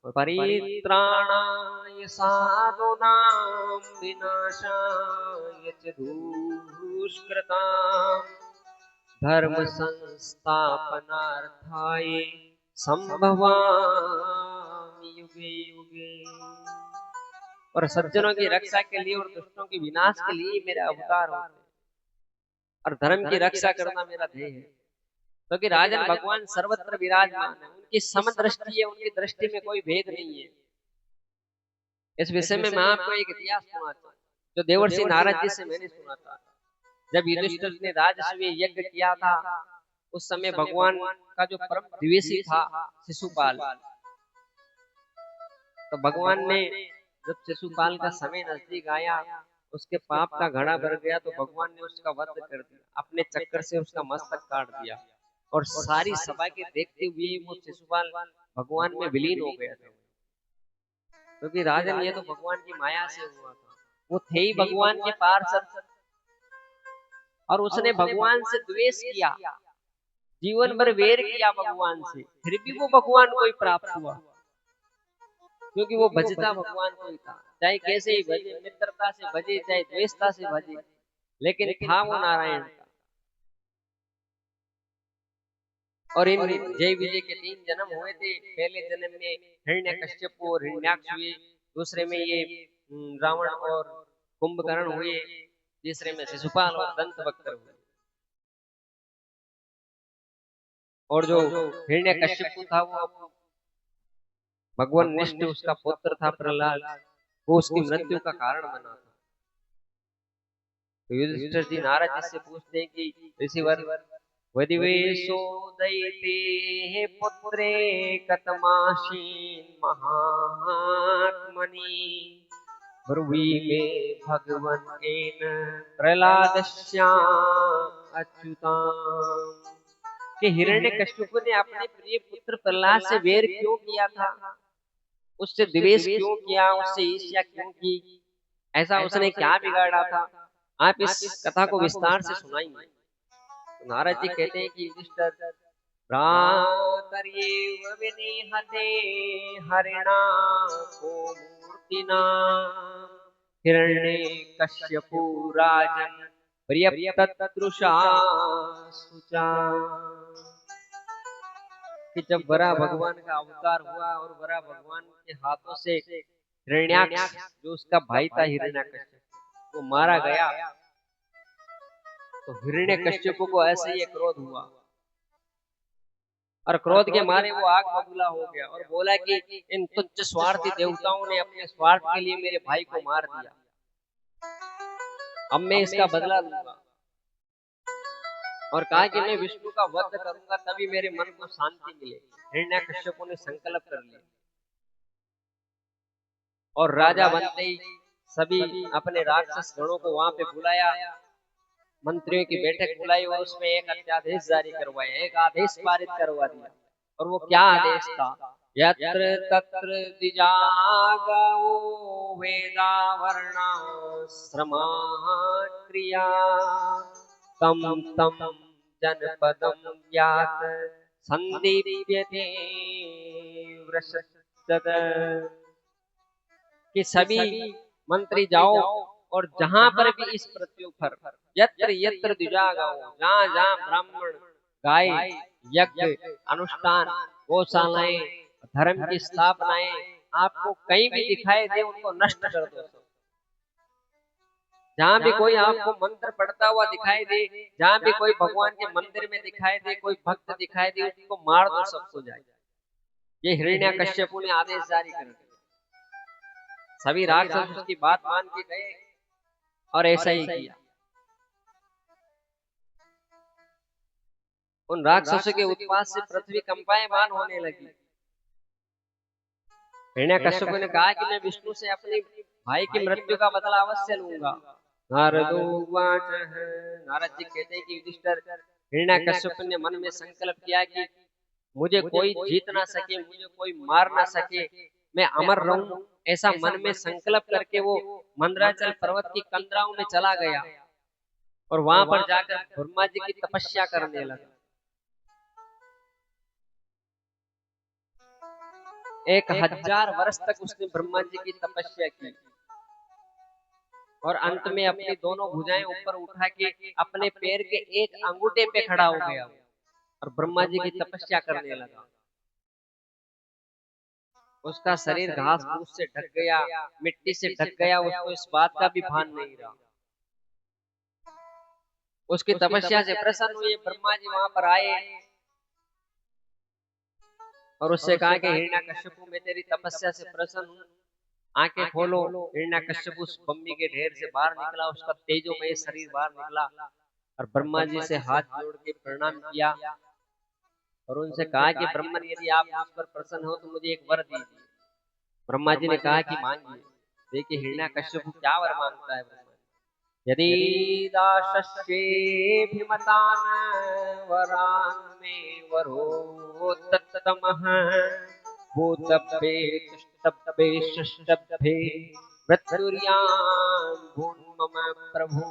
परित्राणाय साधूनां विनाशाय च दुष्कृतां धर्म संस्थापनार्थाय संभवामि युगे युगे। और सज्जनों की रक्षा के लिए और दुष्टों के विनाश के लिए मेरा अवतार होते हैं, और धर्म की रक्षा करना मेरा ध्येय है। क्योंकि राजन भगवान सर्वत्र विराजमान है, उनकी समदृष्टि है, उनकी दृष्टि में कोई भेद नहीं है। इस विषय में मैं आपको एक इतिहास सुनाता हूँ, जो देवर्षि नारद जी से मैंने सुना था। जब युधिष्ठिर ने राजसूय यज्ञ किया था, उस समय भगवान का जो परम द्वेषी था शिशुपाल, तो भगवान ने जब शिशुपाल का समय नजदीक आया, उसके पाप का घड़ा भर गया, तो भगवान ने उसका वध कर दिया, अपने चक्कर से उसका मस्तक काट दिया। और सारी सभा के देखते हुए वो शिशुपाल भगवान में विलीन हो गया था। क्योंकि राजन ये तो भगवान की माया से हुआ था, वो थे ही भगवान के पार्षद, और उसने भगवान से द्वेष किया, जीवन भर वेर किया भगवान से, फिर भी वो भगवान को ही प्राप्त हुआ, क्योंकि वो भजता भगवान को ही था। चाहे कैसे ही भजे, मित्रता से भजे चाहे द्वेषता से भजे, लेकिन था वो नारायण का। और इन जय विजय के 3 जन्म हुए थे। पहले जन्म में हिरण्यकश्यप और हिरण्याक्ष हुए, दूसरे में ये रावण और कुंभकर्ण हुए, तीसरे में शिशुपाल और दंतवक्र हुए। और जो हिरण्यकश्यप था वो भगवान निष्ठ उसका पुत्र था प्रहलाद, वो उसकी मृत्यु का कारण बना था। तो युधिष्ठिर जी नारद जी से पूछते हैं कि ऋषिवर वदिवेशो दैते पुत्रे कतमाशीन महात्मनि ब्रुवी में भगवन एन प्रहलादस्या अच्युताम। कि हिरण्यकश्यप ने अपने प्रिय पुत्र प्रहलाद से वेर क्यों किया था, उससे द्वेष क्यों किया, उससे ईर्ष्या क्यों की, ऐसा उसने क्या बिगाड़ा था? आप इस कथा को विस्तार से सुनाइए। नारद जी कहते हैं कि युधिष्ठिर, भ्रातर्येव विनिहते हरिणा को मूर्तिना हिरण्यकश्यपो राजन् पर्यप्ततृषा शुचा। कि जब वराह भगवान का अवतार हुआ और वराह भगवान के हाथों से हिरण्याक्ष जो उसका भाई था हिरण्यकश्यप वो मारा गया, तो हिरण्यकश्यप को ऐसे ही क्रोध हुआ और क्रोध के मारे वो आग बबूला हो गया और बोला कि इन तुच्छ स्वार्थी देवताओं ने अपने स्वार्थ के लिए मेरे भाई को मार दिया, अब मैं इसका बदला लूंगा। और कहा कि मैं विष्णु का वध करूंगा तभी मेरे मन को शांति मिले। हिरण्यकश्यप ने संकल्प कर लिया और राजा बनते ही सभी अपने राक्षस गणों को वहां पे बुलाया, मंत्रियों की बैठक बुलाई और उसमें एक अध्यादेश जारी करवाया, एक आदेश पारित करवा दिया। और वो क्या आदेश था? यत्र तत्र द्विजागो वेदा वर्णाश्रमाः क्रिया तम तम जनपदम ज्ञात संदीप्यते वृषद। कि सभी मंत्री जाओ और जहां पर भी इस पृथ्वी पर यत्र यत्र द्विजागो, जहां जहां ब्राह्मण गाय यज्ञ अनुष्ठान गौशालाएं धर्म की स्थापनाएं आपको कहीं भी दिखाई दे उनको नष्ट कर दो। जहां भी कोई आपको मंत्र पढ़ता हुआ दिखाई दे, जहां भी कोई भगवान के मंदिर में दिखाई दे, कोई भक्त दिखाई दे, उसको मार दो, सबको जाए। ये हिरण्यकश्यप ने आदेश जारी कर दिया। सभी राक्षस उसकी बात मान के गए और ऐसा ही किया। उन राक्षसों के उत्पात से पृथ्वी कंपायमान होने लगी। हिरण्यकश्यप ने कहा कि मैं विष्णु से अपने भाई की मृत्यु का बदला अवश्य लूंगा। नारद जी कहते हैं कि युधिष्ठिर, हिरण्यकश्यप ने मन में संकल्प किया कि मुझे कोई जीत ना सके, मुझे कोई मार ना सके, मैं अमर रहूं, ऐसा मन में संकल्प करके वो मंदराचल पर्वत की कंदराओं में चला गया और वहां पर जाकर ब्रह्मा जी की तपस्या करने लगा। 1000 वर्ष तक उसने ब्रह्मा जी की तपस्या की और अंत में अपनी दोनों भुजाएं ऊपर उठा के अपने पैर के एक अंगूठे पे खड़ा हो गया और ब्रह्मा जी की तपस्या करने लगा। उसका शरीर घास फूस से ढक गया, मिट्टी से ढक गया, उसको इस बात का भी भान नहीं रहा। उसकी तपस्या से प्रसन्न हुए ब्रह्मा जी वहां पर आए और उससे कहा कि हिरण्यकश्यप, मैं तेरी तपस्या से प्रसन्न हूँ, आंखें खोलो। हिरण्यकश्यप उस बम्बी के ढेर से बाहर निकला, उसका तेजोमय शरीर बाहर निकला और ब्रह्मा जी से हाथ जोड़ के प्रणाम किया और उनसे कहा कि ब्रह्मन, यदि आप मुझ पर प्रसन्न हो तो मुझे एक वर दीजिए। ब्रह्मा जी ने कहा कि मांगिए। देखिए हिरण्यकश्यप क्या वर मांगता है। यदि दाशस्येऽभिमतान् वरान् मे वरो तत्तमः भूतभ्ये तुष्टभ्ये शिष्टभ्ये मृत्युर्यां भून्मम प्रभु।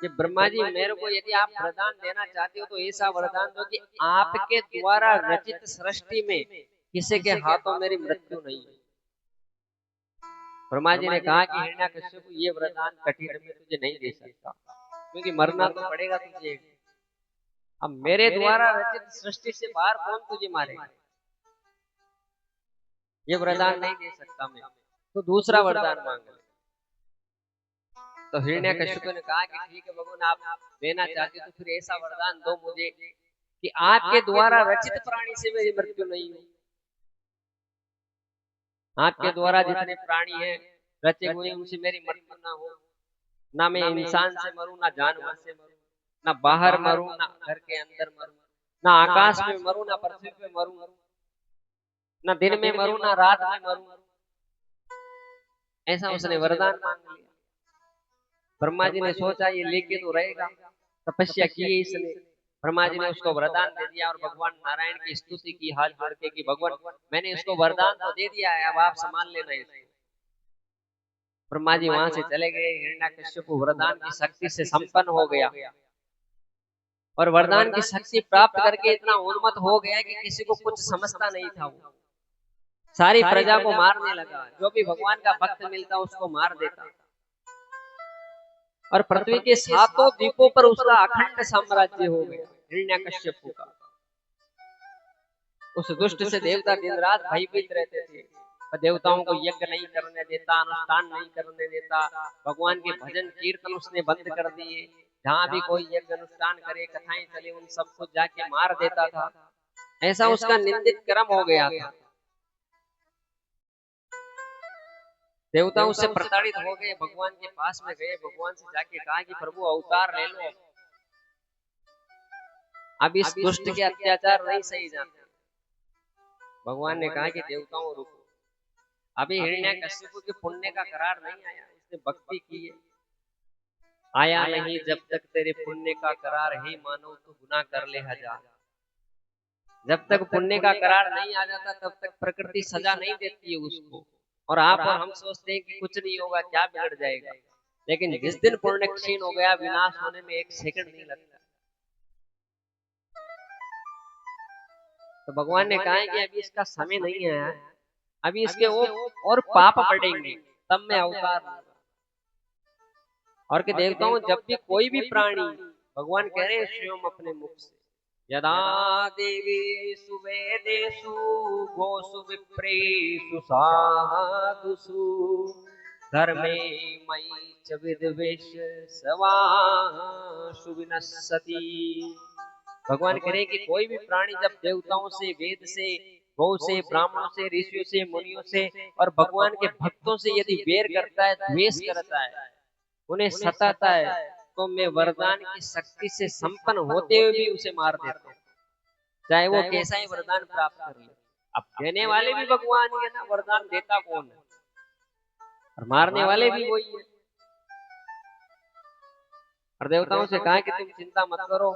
कि ब्रह्मा जी, मेरे को यदि आप वरदान देना चाहते हो तो ऐसा वरदान दो कि आपके द्वारा रचित सृष्टि में किसी के हाथों मेरी मृत्यु नहीं है। ब्रह्मा जी ने कहा कि हिरण्यकश्यप, ये वरदान कठिन में तुझे नहीं दे सकता, क्योंकि मरना तो पड़ेगा तुझे। अब मेरे द्वारा रचित सृष्टि से बाहर कौन तुझे मारेगा? ये वरदान नहीं दे सकता मैं, तो दूसरा वरदान मांग ले। तो हिरण्यकश्यप ने कहा कि ठीक है भगवान, आप देना चाहते तो फिर ऐसा वरदान दो मुझे कि आपके द्वारा रचित प्राणी से मेरी मृत्यु नहीं हो। आपके द्वारा जितने प्राणी हैं रचे हुए उनसे मेरी मृत्यु ना हो। ना मैं इंसान से मरूं, ना जानवर से मरूं, ना बाहर मरूं, ना घर के अंदर मरूं, ना आकाश में मरूं, ना पृथ्वी पे मरूं, ना दिन में मरूं, ना रात में मरूं। ऐसा उसने वरदान मांग लिया। ब्रह्मा जी ने सोचा ये लेके तो रहेगा, तपस्या की है इसने। ब्रह्मा जी ने उसको वरदान दे दिया और भगवान नारायण की स्तुति की हाथ जोड़ के कि भगवान, मैंने इसको वरदान तो दे दिया है, अब आप संभाल लेना इसको। ब्रह्मा जी वहां से चले गए। हिरण्यकश्यप वरदान की शक्ति से संपन्न हो गया और वरदान की शक्ति प्राप्त करके इतना उन्मत्त हो गया कि किसी को कुछ समझता नहीं था। वो सारी प्रजा को मारने लगा, जो भी भगवान का भक्त मिलता उसको मार देता, और पृथ्वी के सातों द्वीपों पर उसका अखंड साम्राज्य हो गया हिरण्यकश्यप का। उस दुष्ट से देवता दिन रात भयभीत रहते थे, देवताओं को यज्ञ नहीं करने देता, अनुष्ठान नहीं करने देता, भगवान के भजन कीर्तन उसने बंद कर दिए। जहां भी कोई यज्ञ अनुष्ठान करे, कथाएं चले, उन सबको जाके मार देता था। ऐसा उसका निंदित कर्म हो गया था। देवता उससे प्रताड़ित हो गए, भगवान के पास में गए, भगवान से जाके कहा कि प्रभु अवतार ले लो, अब इस दुष्ट के अत्याचार नहीं सही जाते। भगवान ने कहा कि देवताओं रुको, अभी हिरण्यकश्यप के पुण्य का करार नहीं आया, उसने भक्ति की है, आया नहीं जब तक तेरे पुण्य का करार ही मानो तो गुनाह कर ले हजार। जब तक पुण्य का करार नहीं आ जाता तब तक प्रकृति सजा नहीं देती है उसको। और आप और हम सोचते हैं कि कुछ नहीं होगा, क्या बिगड़ जाएगा, लेकिन जिस दिन पुण्य क्षीण हो गया, विनाश होने में एक सेकंड नहीं लगता। तो भगवान ने कहा है कि अभी इसका समय नहीं आया, अभी इसके और पाप पड़ेंगे, तब मैं अवतार लूंगा। और के देवताओं, जब भी कोई भी प्राणी, भगवान कह रहे हैं स्वयं अपने मुख से, यदा देवीषु वेदेषु गोषु विप्रेषु साधुषु धर्मे मयि च विद्वेष सवाषु विनश्यति। भगवान कह रहे हैं कि कोई भी प्राणी जब देवताओं से, वेद से, गौ से, ब्राह्मणों से, ऋषियों से, मुनियों से और भगवान के भक्तों से यदि वेर करता है, द्वेष करता है, उन्हें सताता है, तो मैं वरदान की शक्ति से संपन्न होते हुए भी उसे मार देता हूँ, चाहे वो कैसा ही वरदान प्राप्त कर ले। अब देने वाले भी भगवान ही है ना, वरदान देता कौन है, और मारने वाले भी वही है। और देवताओं से कहा कि तुम चिंता मत करो,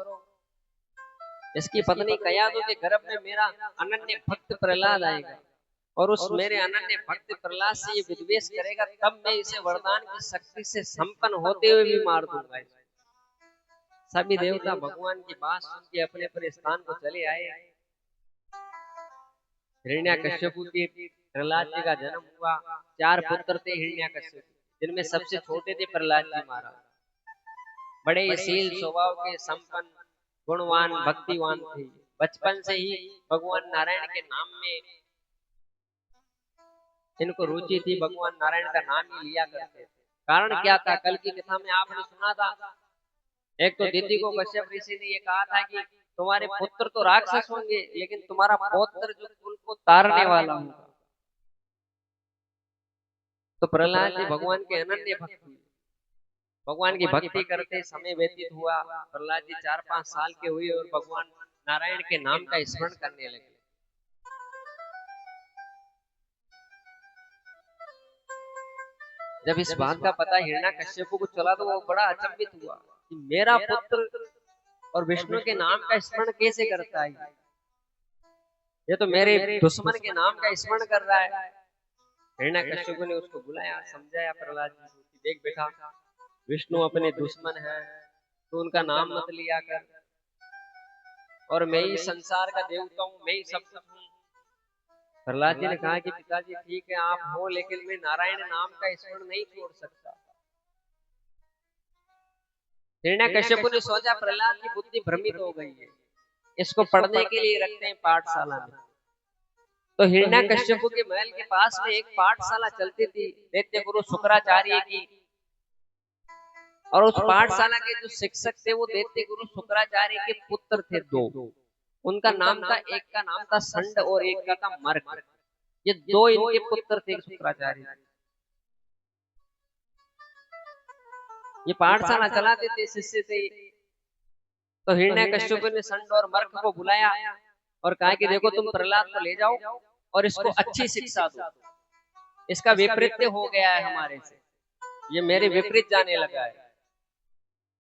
इसकी पत्नी कयादु के गर्भ में मेरा अनन्य भक्त प्रहलाद आएगा, और उस मेरे अनन्य भक्त प्रहलाद से ये विद्वेष करेगा, तब मैं इसे वरदान की शक्ति से संपन्न होते हुए भी मार दूंगा। सभी देवता भगवान की बात सुन के अपने अपने स्थान को चले आए। हिरण्यकश्यप के प्रहलाद जी का जन्म हुआ। 4 पुत्र थे हिरण्यकश्यप, जिनमें सबसे छोटे थे प्रहलाद जी महाराज। बड़े शील स्वभाव के, संपन्न, गुणवान, भक्तिवान थे। बचपन से ही भगवान नारायण के नाम में इनको रुचि थी, भगवान नारायण का नाम ही लिया करते थे। कारण क्या था, कल की कथा में आपने सुना था, एक तो दीदी को कश्यप ऋषि ने ये कहा था कि तुम्हारे पुत्र तो राक्षस होंगे, लेकिन तुम्हारा पौत्र जो कुल को तारने वाला होगा। तो प्रहलाद जी भगवान के अनन्य भक्त हुए, भगवान की भक्ति करते समय व्यतीत हुआ। प्रहलाद जी 4-5 साल के हुए और भगवान नारायण के नाम का स्मरण करने लगे। जब इस बात का पता हिरण्यकश्यप को चला तो वो बड़ा अचंभित हुआ कि मेरा पुत्र और विष्णु के नाम का स्मरण कैसे करता है, ये तो मेरे दुश्मन के नाम का स्मरण कर रहा है। हिरण्यकश्यप ने उसको बुलाया, समझाया प्रहलाद जी को कि देख बेटा, विष्णु अपने दुश्मन है, तो उनका नाम मत लिया कर, और मैं ही संसार का देवता हूँ, मैं ही सब कुछ हूँ। प्रहलाद जी ने कहा कि पिताजी ठीक है आप हो, लेकिन मैं नारायण नाम का स्मरण नहीं छोड़ सकता। हिरण्यकश्यप ने सोचा प्रहलाद की बुद्धि भ्रमित हो गई है, इसको पढ़ने के लिए रखते हैं पाठशाला में। तो हिरण्यकश्यप के महल के पास में एक पाठशाला चलती थी दैत्य गुरु शुक्राचार्य की, और उस पाठशाला के जो शिक्षक थे वो दैत्य गुरु शुक्राचार्य के पुत्र थे 2। उनका नाम था, एक का नाम था संड और एक का था मर्क। ये 2 इनके पुत्र थे शुक्राचार्य। ये पाठशाला चलाते थे, शिष्य थे। तो हिरण्यकश्यप ने संड और मर्क को बुलाया और कहा कि देखो तुम प्रहलाद को ले जाओ और इसको अच्छी शिक्षा दो, इसका विपरीत हो गया है हमारे से, ये मेरे विपरीत जाने लगा है।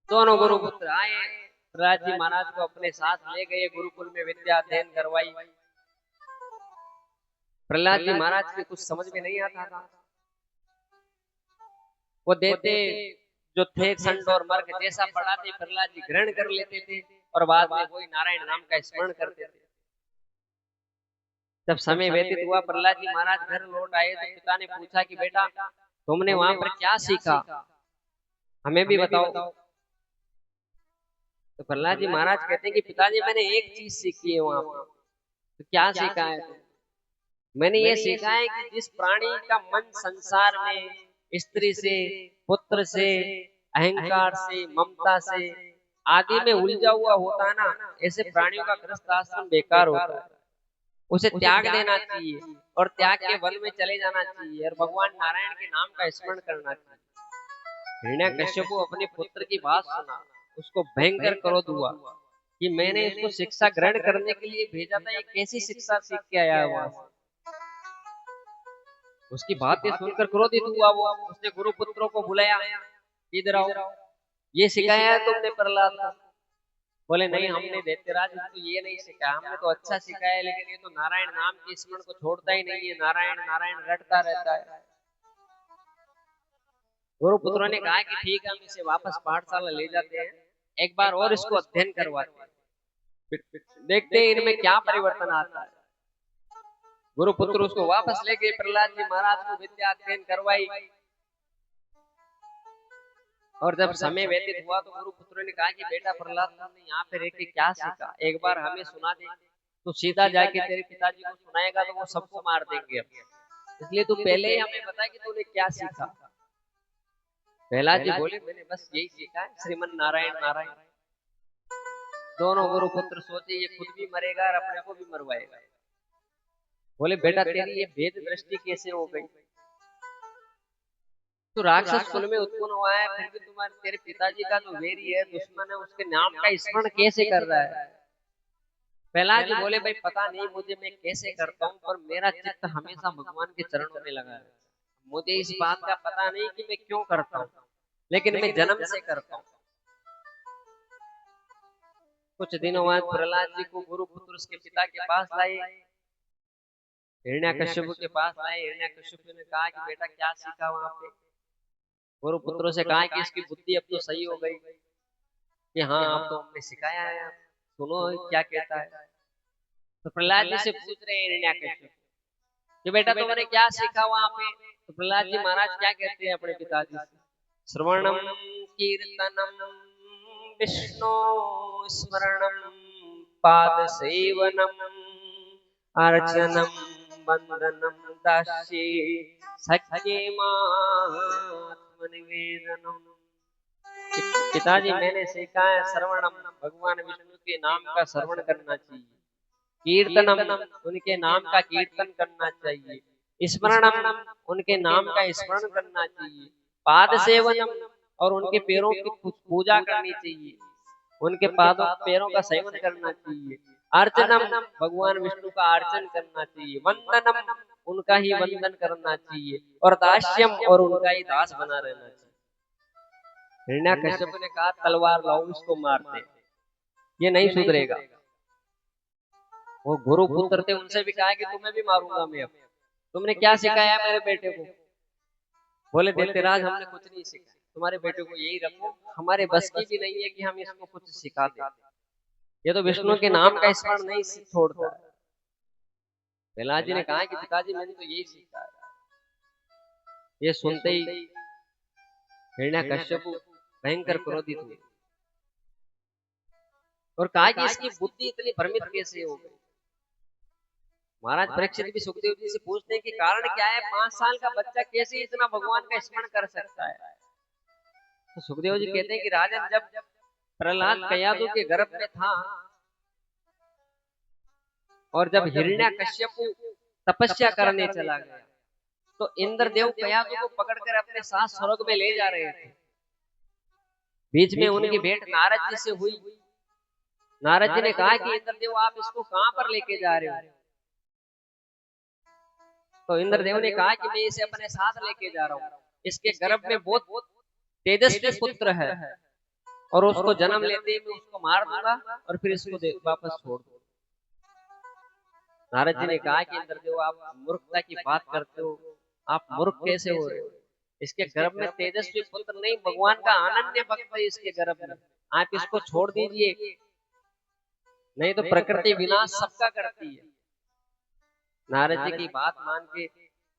दोनों गुरुपुत्र आए, प्रहलाद जी महाराज को अपने साथ ले गए, गुरुकुल में विद्या अध्ययन करवाई। प्रहलाद जी महाराज के कुछ समझ में नहीं आता था, वो देते जो थे संड और मर्क जैसा पढ़ाते प्रहलाद जी ग्रहण कर लेते थे और बाद में वही नारायण नाम का स्मरण करते थे। जब समय व्यतीत हुआ, प्रहलाद जी महाराज घर लौट आए तो पिता ने पूछा कि बेटा तुमने वहां पर क्या सीखा, हमें भी बताओ। तो प्रहलाद जी महाराज कहते हैं कि पिताजी मैंने एक चीज सीखी है वहां पर। तो क्या सीखा है? मैंने ये सीखा है कि जिस प्राणी का मन संसार में स्त्री से, पुत्र से, अहंकार से, ममता से आदि में उलझा हुआ होता है ना, ऐसे प्राणियों का गृहस्थ आश्रम बेकार होता है। उसे त्याग देना चाहिए और त्याग के वन में चले जाना चाहिए और भगवान नारायण के नाम का स्मरण करना चाहिए। हिरण्यकश्यप को अपने पुत्र की बात सुना, उसको भयंकर क्रोध हुआ कि मैंने इसको शिक्षा ग्रहण करने के लिए भेजा था, ये कैसी शिक्षा सीख के आया है वहां से। उसकी बातें सुनकर क्रोधित हुआ वो। उसने गुरु पुत्रों को बुलाया, इधर आओ, ये सिखाया है तुमने प्रहलाद को? बोले नहीं, हमने दैत्यराज तो ये नहीं सिखाया, हमने तो अच्छा सिखाया है, लेकिन ये तो नारायण नाम के स्मरण को छोड़ता ही नहीं है, नारायण नारायण रटता रहता है। गुरु पुत्रों ने कहा कि ठीक है, हम इसे वापस पाठशाला ले जाते हैं, एक बार और इसको अध्ययन करवाते हैं, देखते हैं इनमें क्या परिवर्तन आता है। गुरु पुत्र उसको वापस ले गए, प्रहलाद जी महाराज को विद्या अध्ययन करवाई। और जब समय व्यतीत हुआ तो गुरु पुत्रों ने कहा कि बेटा प्रहलाद तुमने यहाँ पे रह के क्या सीखा, एक बार हमें सुना दे, तो सीधा जाके तेरे पिताजी को सुनाएगा तो वो सबको मार देंगे, इसलिए तू पहले ही हमें बता कि तूने क्या सीखा। प्रहलाद जी बोले मैंने बस यही सीखा है, श्रीमन नारायण नारायण। दोनों गुरु पुत्र सोचे ये खुद भी मरेगा और अपने को भी मरवाएगा। बोले बेटा तेरी ये भेद दृष्टि कैसे हो गई? तो राक्षस कुल में उत्पन्न हुआ है, फिर भी तुम्हारे तेरे पिताजी का जो वेरी है, दुश्मन है, उसके नाम का स्मरण कैसे कर रहा है? प्रहलाद जी बोले भाई पता नहीं मुझे, मैं कैसे करता हूँ, पर मेरा चित्त हमेशा भगवान के चरणों में लगा है। मुझे इस बात का पता नहीं कि मैं क्यों करता हूँ, लेकिन मैं जन्म से करता हूँ। कुछ दिनों बाद प्रहलाद जी को गुरु पुत्र उसके पिता के पास लाए, हिरण्यकश्यप के पास लाए। हिरण्यकश्यप ने कहा कि बेटा क्या सीखा वहां पे? गुरु पुत्रों से कहा कि इसकी बुद्धि अब तो सही हो गई कि हाँ अब तो हमने सिखाया है, सुनो क्या कहता है। तो प्रहलाद जी से पूछ रहे हैं हिरण्यकश्यप कि बेटा तुमने क्या सीखा वहां पे? तो प्रहलाद जी महाराज क्या कहते हैं अपने पिताजी से? श्रवणम कीर्तनम विष्णु स्मरणम पाद सेवनम अर्चनम वंदनम दास्ये सख्ये आत्मनिवेदनम। पिताजी मैंने सीखा है श्रवणम, भगवान विष्णु के नाम का श्रवण करना चाहिए, कीर्तनम उनके नाम का कीर्तन करना चाहिए, स्मरणम उनके नाम का स्मरण करना चाहिए, पाद सेवनम और उनके पैरों की पूजा करनी चाहिए, उनके पादों पैरों का सेवन करना चाहिए, अर्चनम भगवान विष्णु का अर्चन करना चाहिए, वंदनम उनका ही वंदन करना चाहिए, और दास्यम और उनका ही दास बना रहना चाहिए। हिरण्यकश्यप ने कहा तलवार लाओ इसको मारते, ये नहीं सुधरेगा। वो गुरु पुत्र थे, उनसे भी कहा कि तुम्हें भी मारूंगा मैं अब, तुमने क्या सिखाया मेरे बेटे को? बोले दैत्यराज हमने कुछ नहीं सिखाया, तुम्हारे बेटे को यही रखो, हमारे बस की भी नहीं है कि हम इसको कुछ सिखा दें, ये तो विष्णु के नाम का स्मरण नहीं छोड़ता है। प्रहलाद जी ने कहा कि पिताजी मैंने तो यही सीखा है। ये सुनते ही हिरण्यकश्यप भयंकर क्रोधित हुए और कहा कि इसकी बुद्धि इतनी भ्रमित कैसे हो गई? महाराज परीक्षित भी सुखदेव जी से पूछते हैं कि कारण क्या है, 5 साल का बच्चा कैसे इतना भगवान का स्मरण कर सकता है? तो सुखदेव जी कहते हैं कि राजन जब प्रहलाद कयादु के गर्भ में था और जब हिरण्यकश्यप तपस्या करने चला गया तो इंद्रदेव कयादु को पकड़कर अपने साथ स्वर्ग में ले जा रहे थे। बीच में उनकी भेंट नारद जी से हुई। नारद जी ने कहा कि इंद्रदेव आप इसको कहां पर लेके जा रहे हो? तो इंद्रदेव ने कहा कि मैं इसे अपने साथ लेके जा रहा हूँ, इसके गर्भ में बहुत तेजस्वी पुत्र है और उसको जन्म लेते ही मैं उसको मार दूंगा और फिर इसको वापस छोड़ दूंगा। नारद जी ने कहा कि इंद्रदेव आप मूर्खता की बात करते हो, आप मूर्ख कैसे हो रहे हो? इसके गर्भ में तेजस्वी पुत्र नहीं, भगवान का अनन्य भक्त है इसके गर्भ में, आप इसको छोड़ दीजिए। नहीं तो प्रकृति विनाश सबका करती है। नारद जी की बात मान के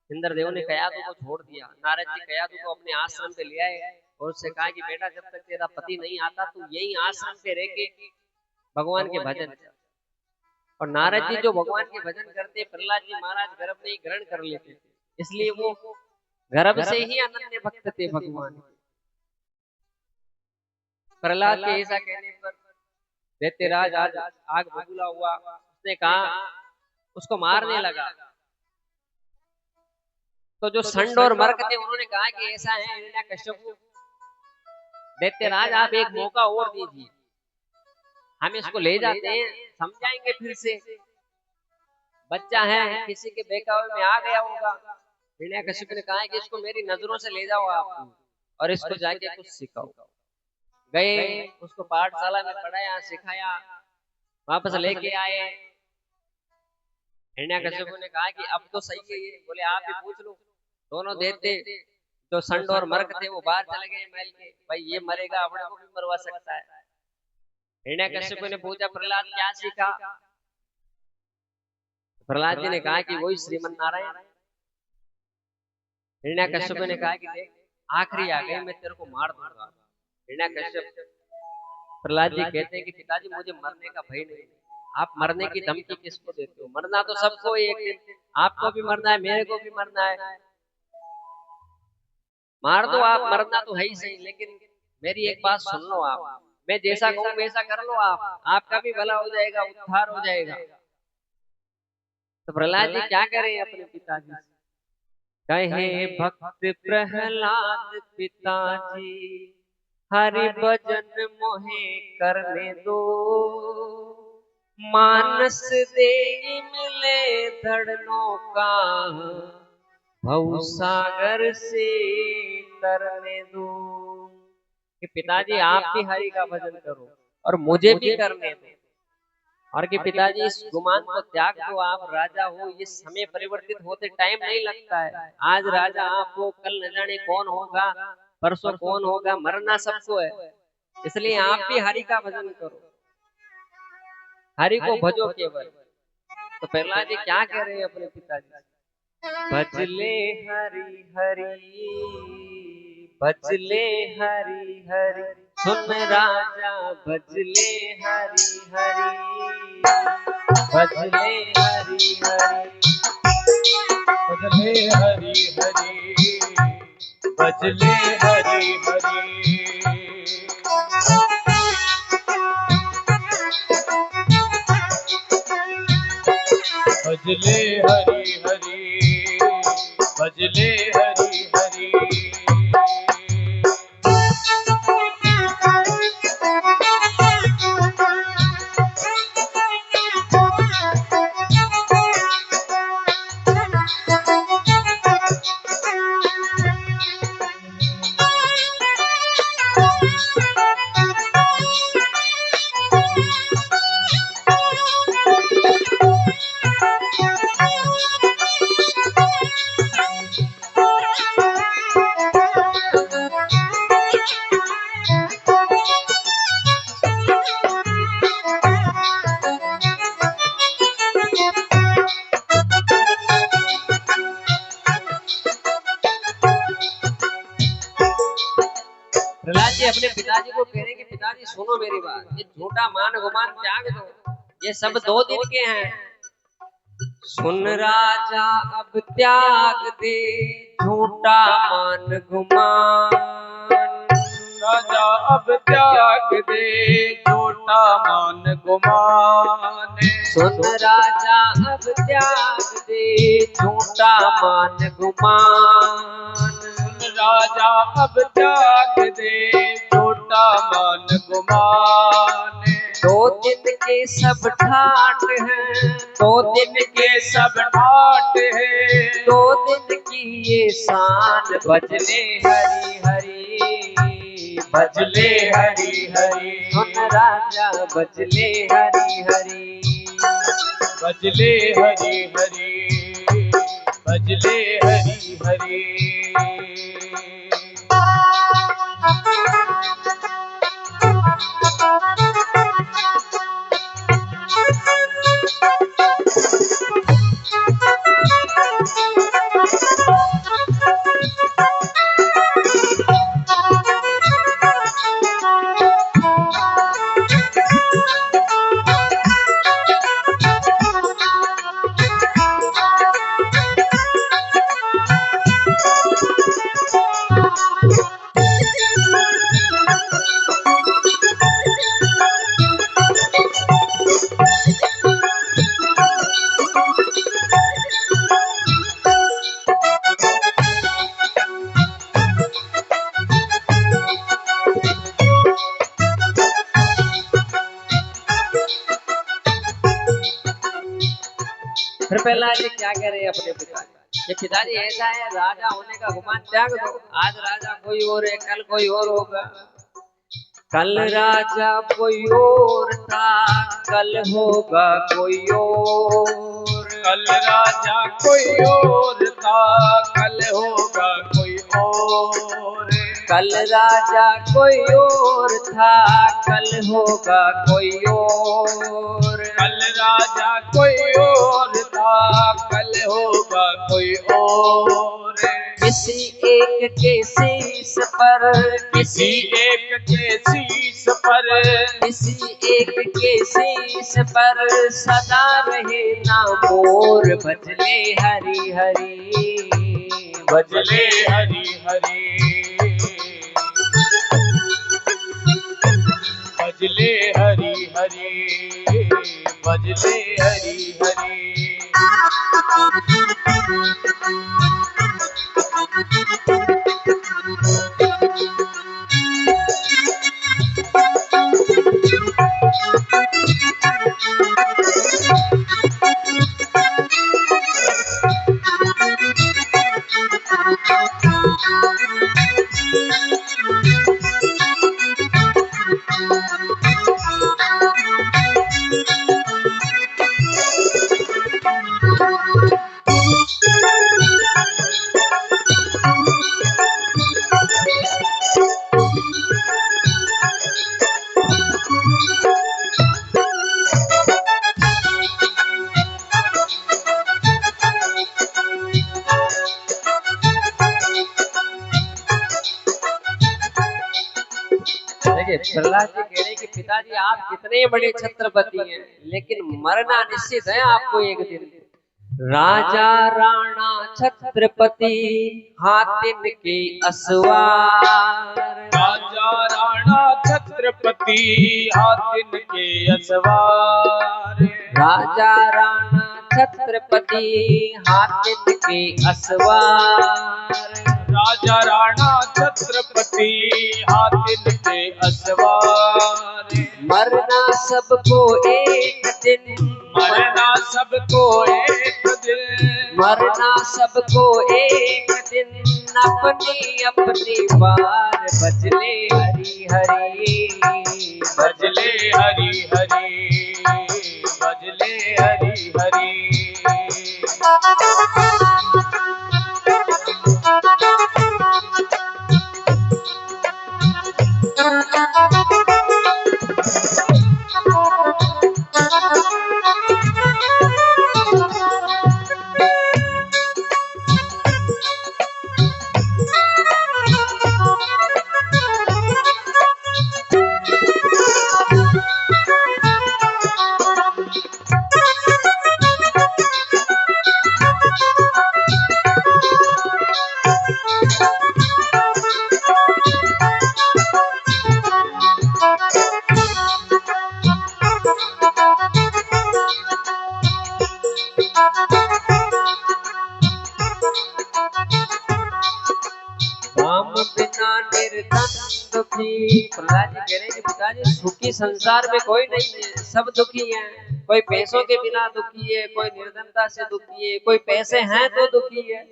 इंद्रदेव ने कयादू को छोड़ दिया। नारद जी कयादू को अपने आश्रम पे ले आए और उससे कहा कि बेटा जब तक तेरा पति नहीं आता तू यही आश्रम पे रह के भगवान के भजन कर। और नारद जी जो भगवान के भजन करते, प्रहलाद जी महाराज गर्भ में ही ग्रहण कर लेते थे, इसलिए वो गर्भ से ही अनन्य भक्त थे भगवान। प्रहलाद के ऐसा कहने पर दैत्यराज आज आग बबूला हुआ, उसने कहा, उसको मारने लगा। तो जो संड और मर्क थे उन्होंने कहा कि ऐसा है हिरण्यकश्यप, दैत्यराज आप एक मौका और दीजिए, हम इसको ले जाते हैं, समझाएंगे फिर से, बच्चा है किसी के बहकावे में आ गया होगा। हिरण्यकश्यप ने कहा कि इसको मेरी नजरों से ले जाओ आप और इसको जाके कुछ सिखाओ। गए, उसको पाठशाला में पढ़ाया सिखाया, वापस लेके आए। हिरण्यकश्यप ने कहा कि अब तो सही है ये, बोले आप ही पूछ लो। दोनों देते जो संड और मर्क थे वो बाहर चले गए महल के, भाई ये मरेगा अपने को भी मरवा सकता है। हिरण्यकश्यप ने पूछा प्रहलाद क्या सीखा? प्रहलाद जी ने कहा कि वही श्रीमन नारायण। हिरण्यकश्यप ने कहा कि देख आखिरी आ गई, मैं तेरे को मार दूंगा। हिरण्यकश्यप, प्रहलाद जी कहते हैं कि पिताजी मुझे मरने का भय नहीं, आप मरने की धमकी किसको देते हो? मरना तो सबको एक दिन, आपको भी मरना है, मेरे को भी मरना है, मार दो आप, मरना तो है ही सही, लेकिन मेरी एक बात सुन लो आप, मैं जैसा कहूँ वैसा कर लो आप, आपका भी भला हो जाएगा, उद्धार हो जाएगा। तो प्रहलाद जी क्या करें अपने पिताजी से? कहे भक्त प्रहलाद पिताजी हरि भजन मोहे करने दो, मानस दे मिले धड़नों का, भव सागर से तरने दो। कि पिताजी आप भी हरि का भजन करो और मुझे भी करने दो, और कि पिताजी इस गुमान को त्याग दो, आप राजा हो, ये समय परिवर्तित होते टाइम नहीं लगता है। आज राजा आप हो, कल न जाने कौन होगा, परसों कौन होगा, मरना सबको है, इसलिए आप भी हरि का भजन करो, हरि को भजो केवल। तो प्रहलाद जी क्या कह रहे हैं अपने पिताजी से? भजले हरि हरि, भजले हरि हरि, सुन राजा भजले हरि हरि, भजले हरि हरि, भजले हरि हरि, भजले हरि हरि, भजले हरि हरि, भजले हरि हरि। अपने पिताजी को कह रहे कि पिताजी सुनो मेरी बात, ये झूठा मान गुमान त्याग दो, ये सब 2 दिन के हैं। सुन राजा अब त्याग दे झूठा मान गुमान, राजा अब त्याग दे झूठा मान गुमान, सुन राजा अब त्याग दे झूठा मान गुमान, राजा अब त्याग दे झूठा मान गुमान। 2 दिन के सब ठाट हैं, 2 दिन के सब ठाट है, 2 दिन की ये शान, भजले हरि हरि, भजले हरि हरि, सुन राजा भजले हरि हरि, भजले हरि हरि, भजले हरि हरि। फिर प्रहलाद जी क्या कह रहे हैं अपने पिताजी, ये पिताजी ऐसा है, राजा होने का गुमान त्याग दो, आज राजा कोई और है, कल कोई और होगा। कल राजा कोई और था, कल होगा कोई और। कल राजा कोई और था, कल होगा कोई और। कल राजा कोई और था, कल होगा कोई और। कल राजा कोई और था, कल होगा कोई और। किसी एक के शीश पर, किसी एक के शीश पर, किसी एक के शीश पर सदा रहे ना मोर। भजले हरि हरि, भजले हरि हरि, भजले हरि हरि, भजले हरि हरि। प्रहलाद जी कह रहे कि पिताजी आप कितने बड़े छत्रपति हैं, लेकिन मरना निश्चित है आपको एक दिन। राजा राणा छत्रपति हातिन के असवार। राजा राणा छत्रपति हातिन के असवार। राजा राणा छत्रपति हातिन के असवार। राजा राणा छत्रपति हातिन के असवार। मरना सबको एक दिन, मरना सबको एक दिन, मरना सबको एक दिन, अपनी अपनी बार। भजले हरि हरि, भजले हरि हरि, भजले हरि हरि। राम बिना निर्धन दुखी। प्रहलाद जी कह रहे कि पिताजी सुखी संसार में कोई नहीं है, सब दुखी हैं। कोई पैसों के बिना दुखी है, कोई निर्धनता से दुखी है, कोई पैसे हैं तो दुखी है।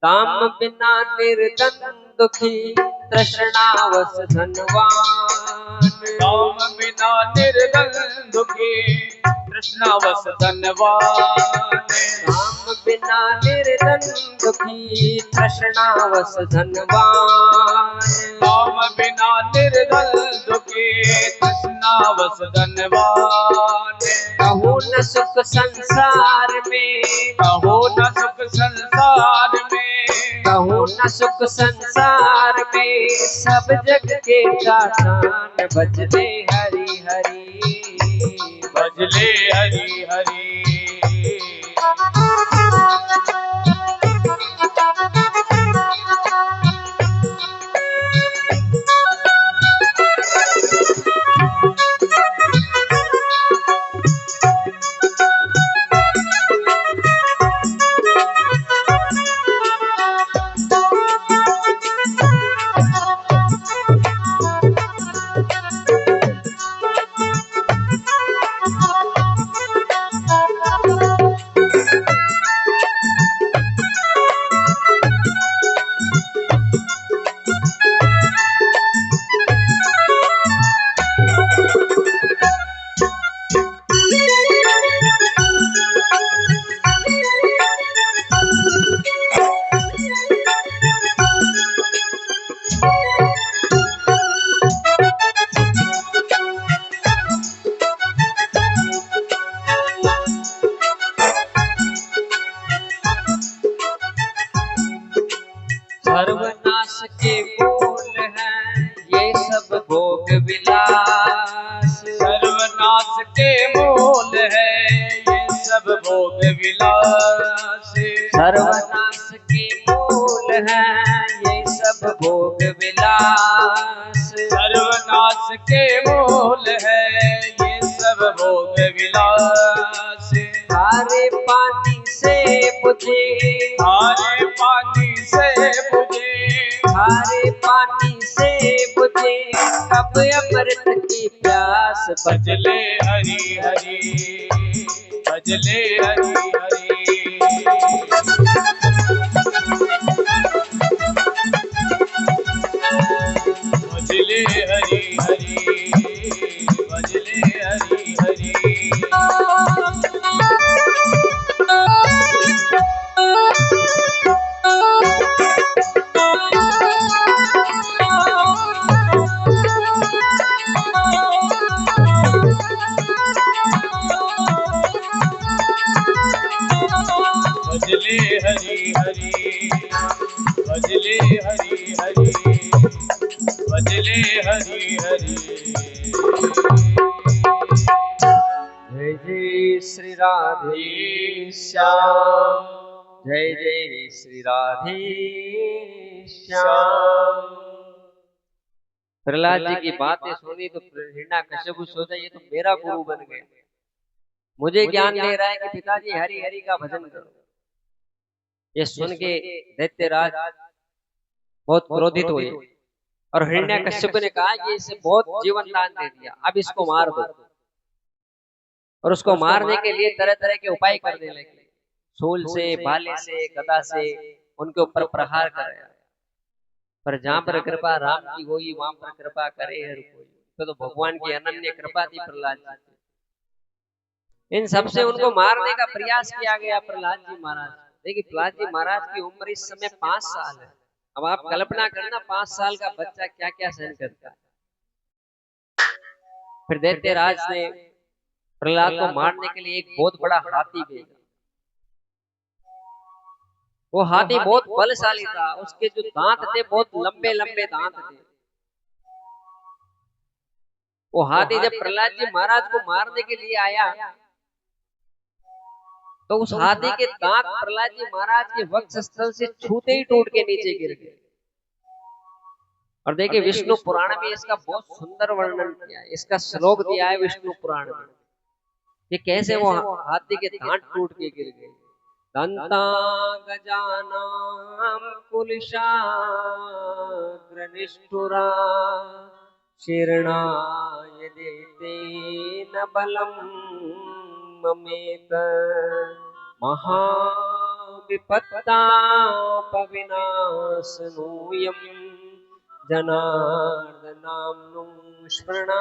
काम बिना निर्धन दुखी, तृष्णावश धनवान। काम बिना निर्धन दुखी, तृष्णावश धनवान। काम बिना निर्धन दुखी, तृष्णावश धनवान। काम बिना निर्धन दुखी, तृष्णावश धनवान। कहूँ न सुख संसार में, कहो न सुख संसार में, कहूँ न सुख संसार में, सब जग के दातान। भजले हरि हरि, भजले हरि हरि। सर्वनाश के मूल हैं ये सब भोग विलास। सर्वनाश के मूल है ये सब भोग विलास। सर्वनाश के मूल हैं ये सब भोग विलास। सर्वनाश के मूल है ये सब भोग विलास। खारे पानी से बुझे, खारे पानी से बुझे, खारे पानी से बुझे कब अमृत की प्यास। भजले हरि हरि, भजले हरि हरि। भजले हरि हरि, भजले हरि हरि। भजले हरि हरि, भजले हरि हरि, भजले हरि हरि। जय जय श्री राधे श्याम, जय जय श्री राधे श्याम। प्रहलाद जी की बातें सुनी तो हिरण्यकश्यप सोचा ये तो मेरा गुरु बन गया, मुझे ज्ञान दे रहा है कि पिताजी हरि हरि का भजन करो। ये सुन के दैत्यराज बहुत क्रोधित हुए और हिरण्यकश्यप ने कहा कि इसे बहुत जीवन दान दे दिया, अब इसको मार दो। और उसको मारने के लिए तरह तरह के उपाय करने लगे, सूल से, भाले से, गदा से उनके ऊपर प्रहार कर। पर जहां पर कृपा राम की हुई वहां पर कृपा करे हर कोई। तो भगवान की अनन्य कृपा थी प्रहलाद जी। इन सबसे उनको मारने का प्रयास किया गया प्रहलाद जी महाराज। देखिए प्रहलाद जी महाराज की उम्र इस समय 5 साल है। अब आप कल्पना करना 5 साल का बच्चा क्या क्या सहन करता है। फिर दैत्यराज ने प्रहलाद को मारने के लिए एक बहुत बड़ा हाथी भेजा। वो हाथी बहुत बलशाली था, उसके जो दांत थे बहुत लंबे लंबे दांत थे। वो हाथी जब प्रहलाद जी महाराज को मारने के लिए आया तो उस हाथी के दांत प्रहलाद जी महाराज के वक्षस्थल से छूते ही टूट के नीचे गिर गए। और देखिए विष्णु पुराण में इसका बहुत सुंदर वर्णन किया है, इसका श्लोक दिया है विष्णु पुराण में कि कैसे वो हाथी के दांत टूट के गिर गए। दंता गजानाम कुलशाग्र निष्ठुरा शीर्णाय देते न बलम ममेत महाविपत्तापविनाशनूयं जनार्दनाम्नुं स्मरणानुभाव।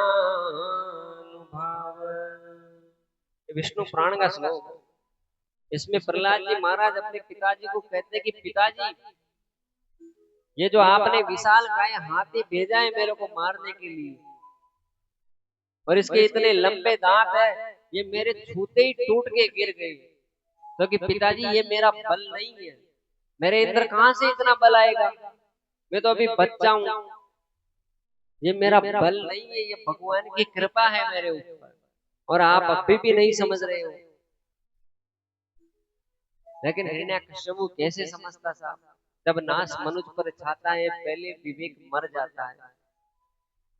विष्णु पुराण का श्लोक। इसमें प्रहलाद जी महाराज अपने पिताजी को कहते हैं कि पिताजी ये जो आपने विशाल काय हाथी भेजा है मेरे को मारने के लिए और इसके इतने लंबे दांत है, ये मेरे छूते ही टूट के गिर गए। तो कि पिताजी ये मेरा बल नहीं है, मेरे अंदर कहां से इतना बल आएगा, मैं तो अभी बच्चा हूं, ये मेरा बल नहीं है, ये भगवान की कृपा है मेरे ऊपर और आप अभी भी नहीं समझ रहे हो। लेकिन हिरण्यकश्यप कैसे समझता साहब, जब नाश मनुष्य पर छाता है पहले विवेक मर जाता है।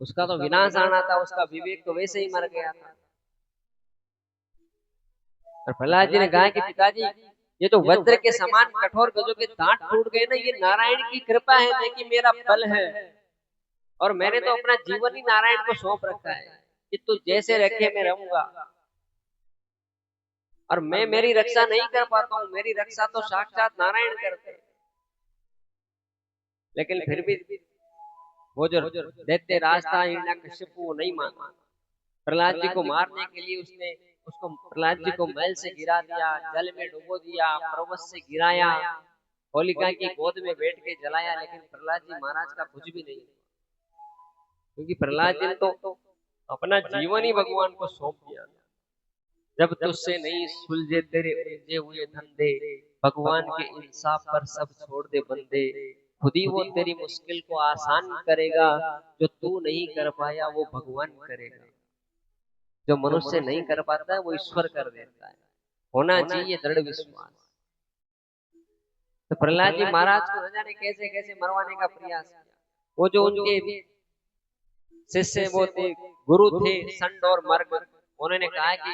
उसका तो विनाश आना था, उसका विवेक तो वैसे ही मर गया था। और प्रहलाद जी ने कहा कि पिताजी ये तो वज्र के समान कठोर गजों के दांत टूट गए ना, ये नारायण की कृपा है, नहीं कि मेरा बल है। और मैंने तो अपना जीवन ही नारायण को सौंप रखा है कि तू जैसे रखे मैं रहूंगा। और मैं मेरी रक्षा नहीं कर पाता हूँ, मेरी रक्षा तो साक्षात नारायण करते हैं। लेकिन फिर भी वो जो दैत्य राज था हिरण्यकश्यप वो नहीं माना। प्रहलाद जी को मारने के लिए उसने उसको प्रहलाद जी को महल से गिरा दिया, जल में डुबो दिया, पर्वत से गिराया, होलिका की गोद में बैठ के जलाया, लेकिन प्रहलाद जी महाराज का कुछ भी नहीं, क्योंकि प्रहलाद जी ने तो अपना जीवन ही भगवान को सौंप दिया। जब तुझसे नहीं सुलझे तेरे उलझे हुए धंधे, भगवान के इंसाफ पर सब छोड़ दे बंदे, खुद ही वो तेरी मुश्किल को आसान करेगा, जो तू नहीं कर पाया वो भगवान करेगा। जो मनुष्य नहीं कर पाता है वो ईश्वर कर देता है, होना चाहिए दृढ़ विश्वास। तो प्रहलाद जी महाराज को न जाने कैसे कैसे मरवाने का प्रयास किया। वो जो उनके शिष्य वो थे, गुरु थे संड और मर्ग, उन्होंने कहा कि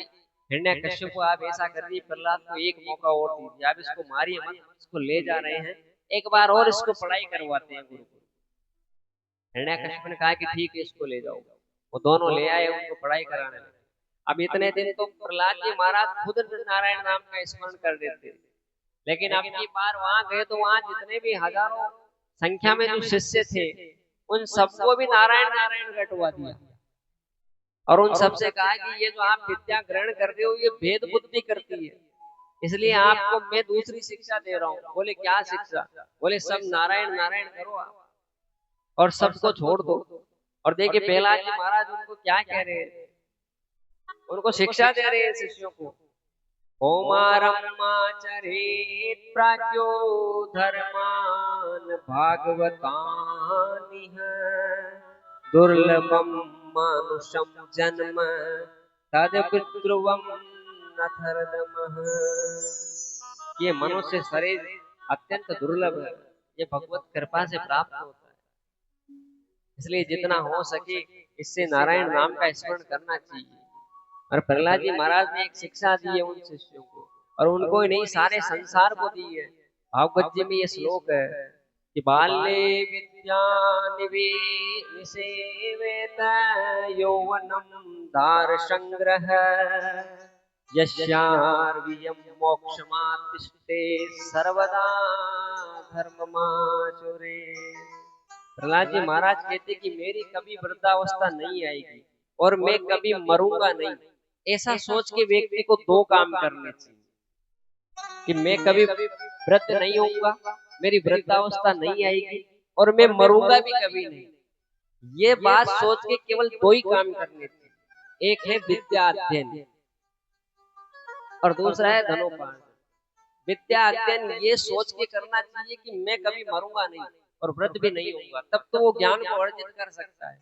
हिरण्यकश्यप को आप ऐसा कर दीजिए, प्रहलाद को एक मौका और दीजिए, आप इसको मारिए मत, इसको ले जा रहे हैं, एक बार और इसको पढ़ाई करवाते हैं गुरु को। हिरण्यकश्यप ने कहा कि ठीक है इसको ले जाओ। वो दोनों ले आए, उनको पढ़ाई कराने लगे। अब इतने दिन तो प्रहलाद जी महाराज खुद नारायण नाम का स्मरण कर देते थे, लेकिन अब की बार वहां गए तो वहां जितने भी हजारों संख्या में जो शिष्य थे उन सबको भी नारायण नारायण रटवा दिया, और उन सबसे कहा कि ये जो आप विद्या ग्रहण कर रहे हो ये भेद बुद्धि करती है, इसलिए आपको मैं दूसरी शिक्षा दे रहा हूँ। बोले क्या शिक्षा? बोले सब नारायण नारायण करो आप और सबको छोड़ दो। और देखिए प्रहलाद जी महाराज उनको क्या कह रहे हैं, उनको शिक्षा दे रहे हैं शिष्यों को। ओमारमाचरेत् प्राज्ञो धर्मान भागवतानिह, दुर्लभम मानुषम जन्म तदपितृवम नथर्दमः। ये मनुष्य शरीर अत्यंत दुर्लभ है, ये भगवत कृपा से प्राप्त होता है, इसलिए जितना हो सके इससे नारायण नाम का स्मरण करना चाहिए। और प्रहलाद जी महाराज ने एक शिक्षा दी है उन शिष्यों को, और उनको ही नहीं सारे संसार को दी है। भागवत जी में ये श्लोक है कि बाल्ये विद्या निषेवेत यौवनम दार संग्रह, यस्यार्वियं मोक्षमातिष्ठते सर्वदा धर्ममाचुरे। प्रहलाद जी महाराज कहते कि मेरी कभी वृद्धावस्था नहीं आएगी और मैं कभी मरूंगा नहीं, ऐसा सोच के व्यक्ति को दो काम करने चाहिए कि मैं कभी वृद्ध नहीं होऊंगा, मेरी वृद्धावस्था नहीं आएगी और मैं मरूंगा भी कभी नहीं। ये बात सोच के केवल दो ही काम करने चाहिए, एक है विद्या अध्ययन और दूसरा है धनोपार्जन। विद्या अध्ययन ये सोच के करना चाहिए कि मैं कभी मरूंगा नहीं और वृद्ध भी नहीं होऊंगा, तब तो वो ज्ञान को अर्जित कर सकता है।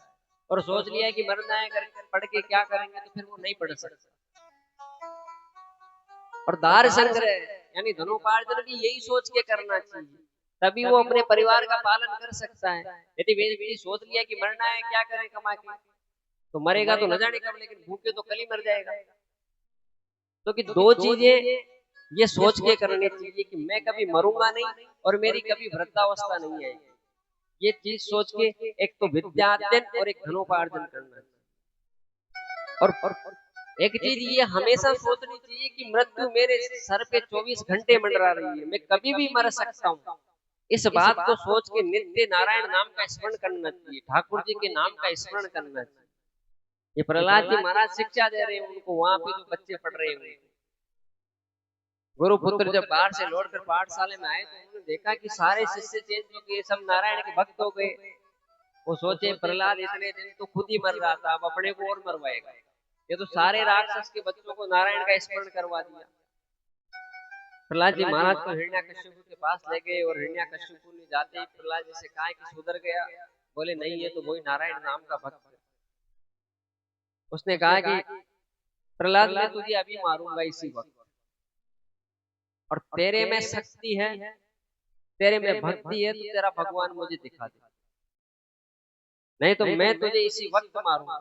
और सोच लिया कि मरना है, पढ़ के क्या करेंगे, तो फिर वो नहीं पढ़ सकता। और दार संग्रह यानी धनोपार्जन भी यही सोच के करना चाहिए, तभी वो अपने परिवार का पालन कर सकता है। यदि व्यक्ति सोच लिया कि मरना है, क्या करें कमा के, तो मरेगा तो न जाने कब, लेकिन भूखे तो कल ही मर जाएगा। तो कि दो चीजें ये सोच के करनी चाहिए कि मैं कभी मरूंगा नहीं और मेरी कभी वृद्धावस्था नहीं आएगी। ये चीज सोच के एक तो विद्या अध्ययन और एक धनोपार्जन करना चाहिए। और एक चीज ये हमेशा सोचनी चाहिए कि मृत्यु मेरे सर पे 24 घंटे मंडरा रही है, मैं कभी भी मर सकता हूँ। इस बात को सोच के नित्य नारायण नाम का स्मरण करना चाहिए, ठाकुर जी के नाम का स्मरण करना चाहिए। ये प्रहलाद जी महाराज शिक्षा दे रहे हैं उनको, वहां पे जो बच्चे पढ़ रहे हैं। गुरुपुत्र जब बाहर से लौटकर पाठशाला में आए तो उन्होंने देखा कि सारे शिष्य चेंज हो गए, सब नारायण के भक्त हो गए। वो सोचे प्रहलाद इतने दिन तो खुद ही मर रहा था, अब अपने को और मरवाएगा, ये तो सारे राक्षस के बच्चों को नारायण का स्मरण करवा दिया। प्रहलाद जी महाराज को हिरण्यकश्यप के पास ले गए और हिरण्यकश्यप ने जाते ही प्रहलाद जी से कहा कि सुधर गया? बोले नहीं, ये तो वही नारायण नाम का भक्त है। उसने कहा कि प्रहलाद मैं तुझे अभी मारूंगा इसी वक्त, और तेरे में शक्ति है, तेरे में भक्ति है, तो तेरा भगवान मुझे दिखा दे, नहीं तो मैं तुझे इसी वक्त मारूंगा।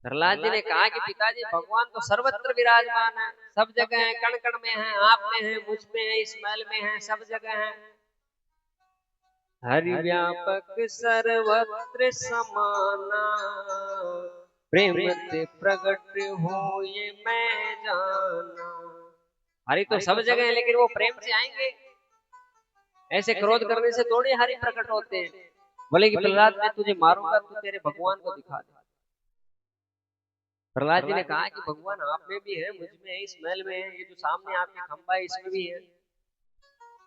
प्रहलाद जी ने कहा कि पिताजी भगवान तो सर्वत्र विराजमान है, सब जगह है, कण कण में है, आप में है, मुझ में है, इस महल में है, सब जगह है। हरि व्यापक सर्वत्र समाना, प्रेम से प्रकट हो ये मैं जाना। हरि तो सब जगह है, लेकिन वो प्रेम से आएंगे, ऐसे क्रोध करने से थोड़ी हरि प्रकट होते हैं। बोले कि प्रहलाद मैं तुझे मारूंगा, तू तेरे भगवान को दिखा दे। प्रहलाद जी ने कहा कि भगवान आप में भी है, मुझ में है, इस महल में है, ये जो सामने आपके खंबा है इसमें भी है।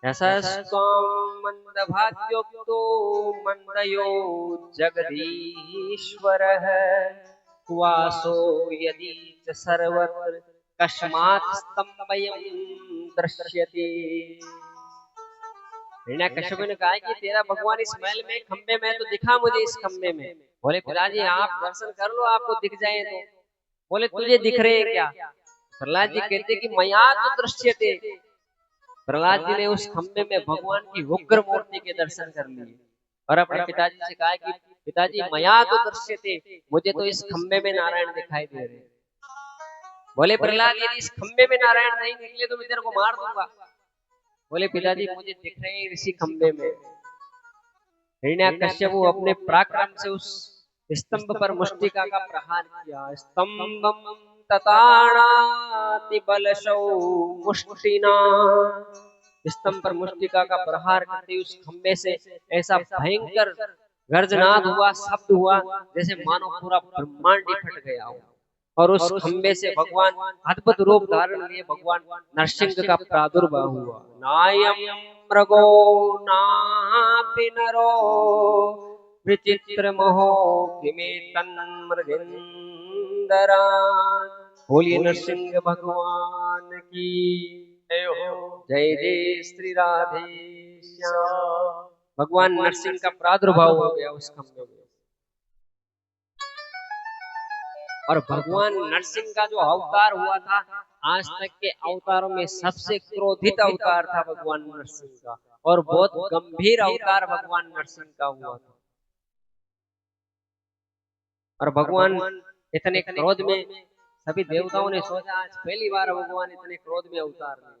ऐसा स्वाम मंदभाग्योक्तो मंदयो जगदीश्वर वासो यदि च सर्वत्र कस्मात् स्तंभयं दृश्यते। हिरण्यकश्यप ने कहा कि तेरा भगवान इस महल में खंबे में तो दिखा मुझे इस खंबे में। बोले पिताजी आप दर्शन कर लो, आपको दिख जाए तो। बोले तुझे दिख रहे हैं क्या? प्रहलाद जी कहते कि मया तो दृश्यते। प्रहलाद जी ने उस खंबे में भगवान की उग्र मूर्ति के दर्शन कर लिए और अपने पिताजी से कहा कि पिताजी मया तो दृश्यते, मुझे तो इस खंबे में नारायण दिखाई दे रहे। बोले प्रहलाद यदि इस खंबे में नारायण नहीं निकले तो मैं तेरे को मार दूंगा। बोले पिताजी मुझे दिख रहे हैं इसी खंबे में। हिरण्यकश्यप अपने पराक्रम से उस स्तंभ पर मुष्टिका का प्रहार किया। स्तंभम तताणाति बलशौ मुष्टिना। स्तंभ पर मुष्टिका का प्रहार करते उस खंबे से ऐसा भयंकर गर्जनाद हुआ, शब्द हुआ, जैसे मानो पूरा ब्रह्मांड ही फट गया हो। और उस खंबे से भगवान अद्भुत रूप धारण लिए भगवान नरसिंह का प्रादुर्भाव हुआ। नायम मृगो नापि नरो विचित्र महो किमे तन्मृगेंदरा। बोलिए नरसिंह भगवान की जय हो। जय जय श्री राधे श्याम। भगवान नरसिंह का प्रादुर्भाव हो गया उस खंबे में। और भगवान नरसिंह का जो अवतार हुआ था, आज तक के अवतारों में सबसे क्रोधित अवतार था भगवान नरसिंह का, और बहुत गंभीर अवतार भगवान नरसिंह का हुआ था। और भगवान इतने क्रोध में सभी देवताओं ने सोचा आज पहली बार भगवान इतने क्रोध में अवतार लिए।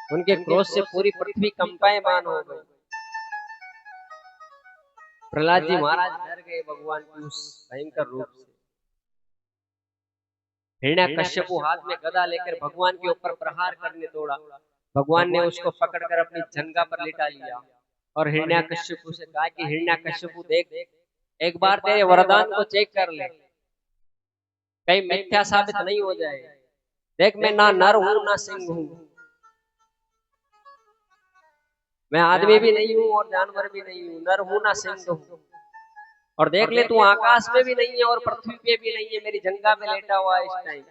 उनके क्रोध से पूरी पृथ्वी कंपायमान हो गई। प्रहलाद जी महाराज डर गए भगवान की उस भयंकर रूप से। हिरण्यकश्यप हाथ में गदा लेकर भगवान के ऊपर प्रहार करने दौड़ा। भगवान ने उसको पकड़कर अपनी जंघा पर लिटा लिया और हिरण्यकश्यप से कहा कि हिरण्यकश्यप देख, एक बार तेरे वरदान को चेक कर ले, कहीं मिथ्या साबित नहीं हो जाए। देख मैं ना नर हूं ना सिंह हूं, मैं आदमी भी नहीं हूं और जानवर भी नहीं हूं, नर हूं ना सिंह हूं। और देख ले तू आकाश में भी नहीं है और पृथ्वी पे भी नहीं है, मेरी जंघा पे लेटा हुआ है इस टाइम।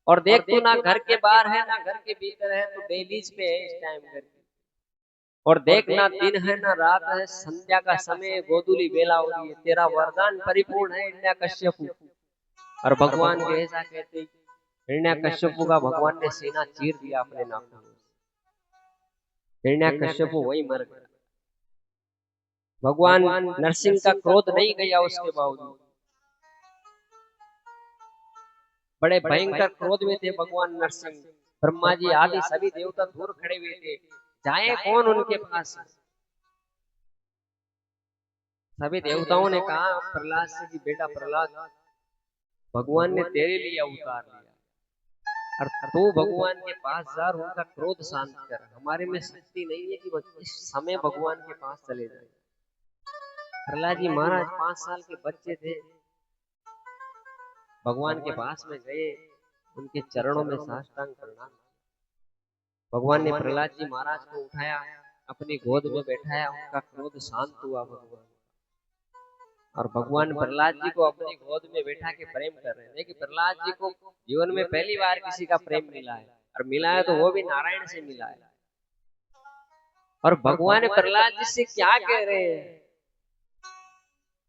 और देख तू ना घर के बाहर है ना घर के भीतर है, तो डेलीज पे है इस टाइम घर के। और देख ना दिन है ना रात है, संध्या का समय गोधूली बेला हो रही है, तेरा वरदान परिपूर्ण है हिरण्यकश्यप। और भगवान के ऐसा कहते हिरण्यकश्यप का भगवान ने सीना चीर दिया अपने नाखून से। हिरण्यकश्यप वही मर गया। भगवान नरसिंह का क्रोध नहीं गया, उसके बावजूद बड़े भयंकर क्रोध में थे भगवान नरसिंह। ब्रह्मा जी आदि सभी देवता दूर खड़े हुए थे, जाए कौन उनके पास। सभी देवताओं ने कहा प्रहलाद से कि बेटा प्रहलाद, भगवान ने तेरे लिए अवतार लिया और तू भगवान के पास जा, उनका क्रोध शांत कर। हमारे में शक्ति नहीं है कि इस समय भगवान के पास चले जाए। प्रहलाद जी महाराज 5 साल के बच्चे थे, भगवान के पास में गए, उनके चरणों में साष्टांग प्रणाम। भगवान ने प्रहलाद जी महाराज को उठाया, अपनी गोद में बैठाया, उनका क्रोध शांत हुआ भगवान। और भगवान प्रहलाद जी को अपनी गोद में बैठा के प्रेम कर रहे हैं। देखिए प्रहलाद जी को जीवन में पहली बार किसी का प्रेम मिला है, और मिला है तो वो भी नारायण से मिला है। और भगवान प्रहलाद जी से क्या कह रहे हैं,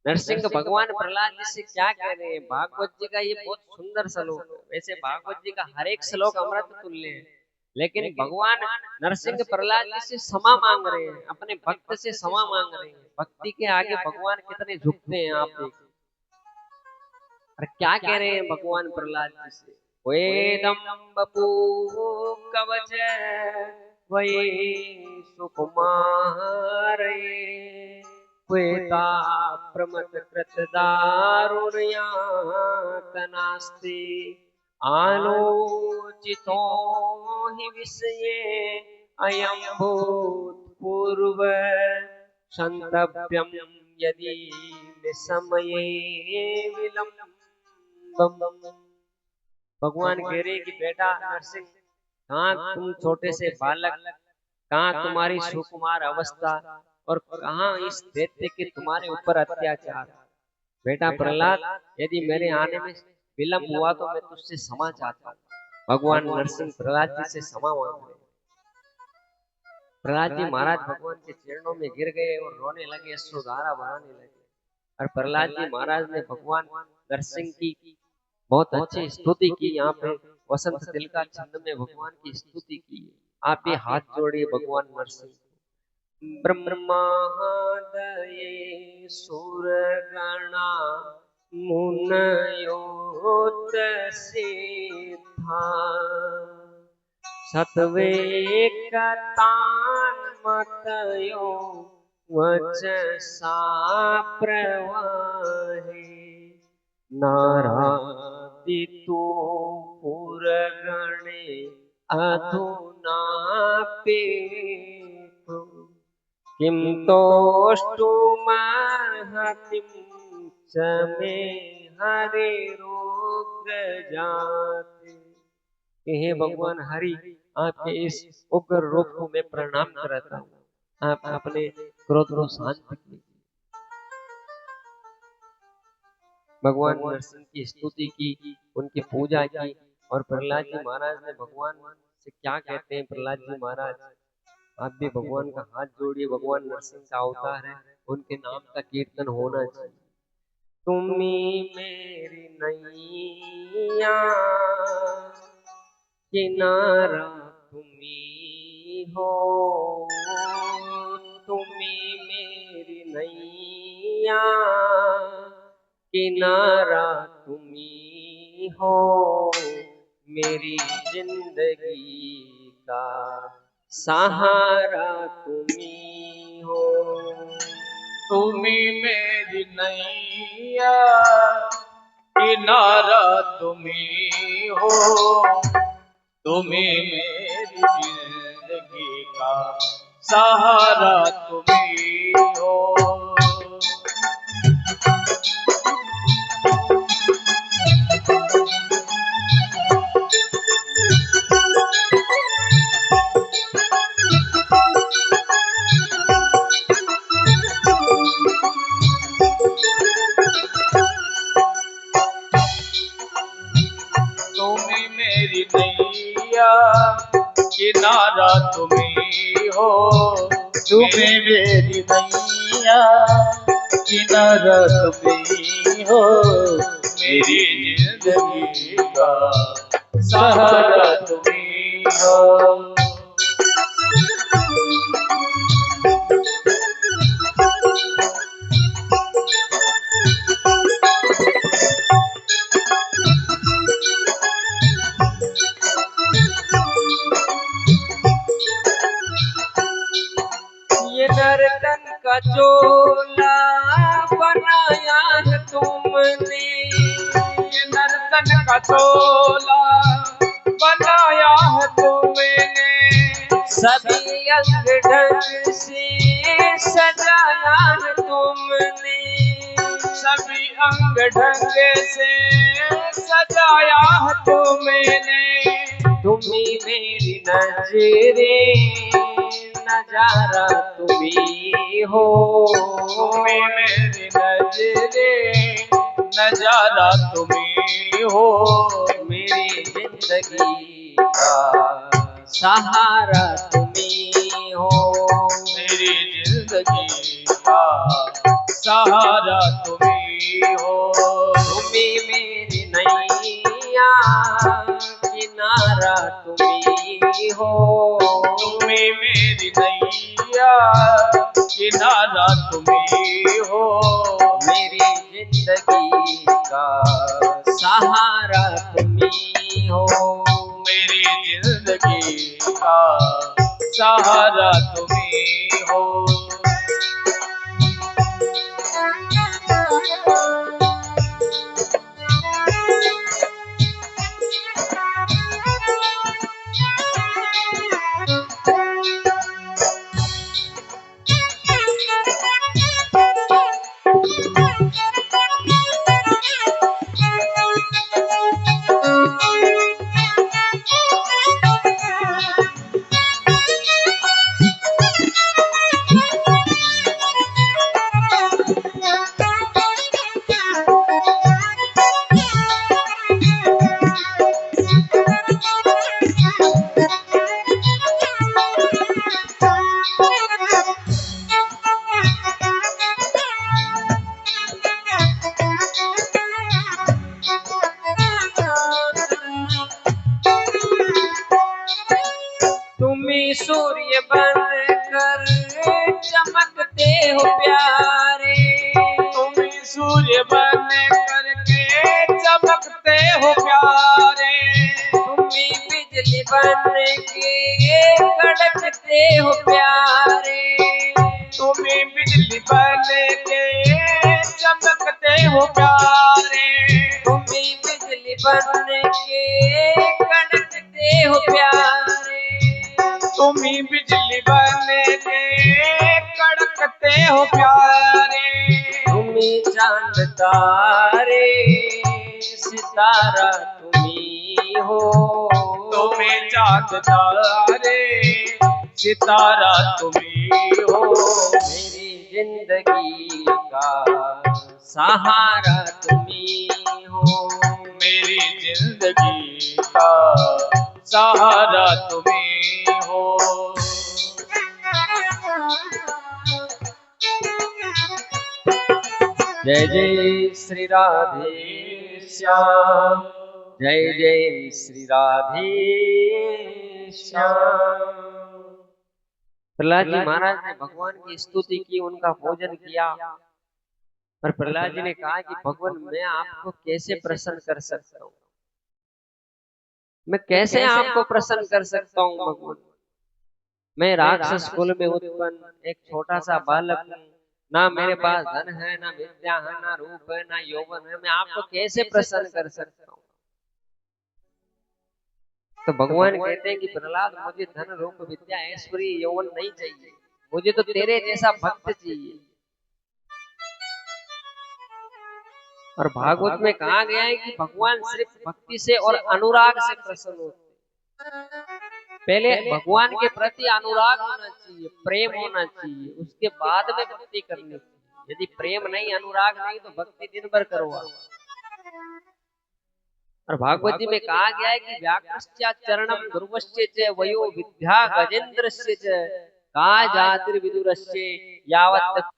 नरसिंह भगवान प्रहलाद जी से क्या कह रहे हैं। भागवत जी का ये बहुत सुंदर श्लोक है। वैसे भागवत जी का हर एक श्लोक अमृत तुल्य है, लेकिन भगवान नरसिंह प्रहलाद जी से क्षमा मांग रहे हैं, अपने भक्त से क्षमा मांग रहे हैं। भक्ति के आगे भगवान कितने झुकते हैं आप देखिए। और क्या कह रहे हैं भगवान प्रहलाद जी से, वेदम बपू कवच वै सुकुमार प्रमत कृत दारुण्या तनास्ति आलोचितो हि विषये अयं भूतपूर्व संतव्यं यदि विस्मये विलंबम। भगवान कह रहे कि बेटा नरसिंह, कहाँ तुम छोटे से बालक, कहाँ तुम्हारी सुकुमार अवस्था, और कहाँ इस दैत्य के तुम्हारे ऊपर अत्याचार। बेटा प्रहलाद, यदि मेरे आने में विलंब हुआ तो मैं तुझसे क्षमा चाहता हूँ। भगवान नरसिंह प्रहलाद जी से क्षमा मांग रहे। प्रहलाद जी महाराज भगवान के चरणों में गिर गए और रोने लगे, अश्रुधारा बहाने लगे। और प्रहलाद जी महाराज ने भगवान नरसिंह की बहुत अच्छी स्तुति की। यहाँ पे वसंत तिल का छंद में भगवान की स्तुति की। आप ये हाथ जोड़िए भगवान नरसिंह। ब्रह्मादये सुरगणा मुनयोत सिद्धा सत्वेकतान मतयो वचसा प्रवाहे नारादितो पुरगणे अधुना पेतु किम तोष्टुमहतिं च मे हरिरुग्र जाते। हे भगवान हरि, आपके इस उग्र रूप को मैं प्रणाम करता हूँ। आप अपने क्रोध को शांत कीजिए। भगवान नरसिंह की स्तुति की, उनकी पूजा की। और प्रहलाद जी महाराज ने भगवान से क्या कहते हैं? प्रहलाद जी महाराज, आप भी भगवान का हाथ जोड़िए। भगवान नरसिंह का अवतार है, उनके नाम का कीर्तन होना चाहिए। तुम्ही मेरी नैया किनारा तुम्ही हो, तुम्ही मेरी नैया किनारा तुम्ही हो, मेरी जिंदगी का सहारा तुम्ही हो। तुम्ही मेरी नैया किनारा तुम्ही हो, तुम्ही मेरी जिंदगी का सहारा तुम्ही हो। तुम्ही मेरी नैया किनारा तुम्ही हो, तुम्ही मेरी नैया किनारा तुम्ही हो, मेरी जिंदगी का सहारा तुम्ही हो। ये नर्तन का चोला बनाया है तुमने, ये नर्तन का चोला बनाया है तुमने, सभी अंग ढंग से सजाया है तुमने, सभी अंग ढंग से सजाया है तुमने। तुम्ही मेरी नजरे नजारा तुम्ही हो, तुम्ही मेरी नजरे नजारा तुम्ही हो, मेरी जिंदगी का सहारा तुम्ही हो, मेरी जिंदगी का सहारा तुम्ही हो। तुम्ही मेरी नैया किनारा तुम्ही हो, तुम्ही मेरी नैया किनारा तुम्ही हो, मेरी जिंदगी का सहारा तुम्ही हो, मेरी जिंदगी का सहारा तुम्ही हो। सूर्य बनकर चमकते हो प्यारे, तुम सूर्य बन करके चमकते हो प्यारे, तुम बिजली बन के कड़कते हो प्यारे, तुम बिजली बन के चमकते हो प्यारे, तुम बिजली बन के कड़कते हो प्यारे, तुम बिजली बन के कड़कते हो प्यारे, तुम चांद तारे सितारा तुम्ही हो, तुम्हें चांद तारे सितारा तुम्ही हो, मेरी जिंदगी का सहारा तुम्ही हो, मेरी जिंदगी का सहारा तुम्ही हो। जय जय श्री राधे श्याम, जय जय श्री राधे श्याम। प्रहलाद जी महाराज ने भगवान की स्तुति की, उनका भोजन किया और प्रहलाद जी ने कहा कि भगवान मैं आपको कैसे प्रसन्न कर सकता हूँ, मैं कैसे आपको प्रसन्न कर सकता हूँ भगवान। मैं राक्षस कुल में उत्पन्न एक छोटा सा बालक हूँ, ना मेरे पास धन है, ना विद्या है, ना रूप है, ना यौवन है, मैं आपको कैसे प्रसन्न कर सकता हूँ। तो भगवान कहते हैं कि प्रहलाद मुझे धन रूप विद्या ऐश्वर्य यौवन नहीं चाहिए, मुझे तो तेरे जैसा भक्त चाहिए। और भागवत में कहा गया है कि भगवान सिर्फ भक्ति से और अनुराग से प्रसन्न होते हैं। पहले भगवान के प्रति अनुराग होना चाहिए, प्रेम होना चाहिए, उसके बाद में भक्ति करनी चाहिए। यदि प्रेम नहीं, अनुराग नहीं, तो भक्ति दिन भर करो। और भागवत जी में कहा गया है कि व्याकृष्या चरणम ध्रुवस्य च वयो विद्या गजेन्द्रस्य च का जातिर्विदुरस्य यावत्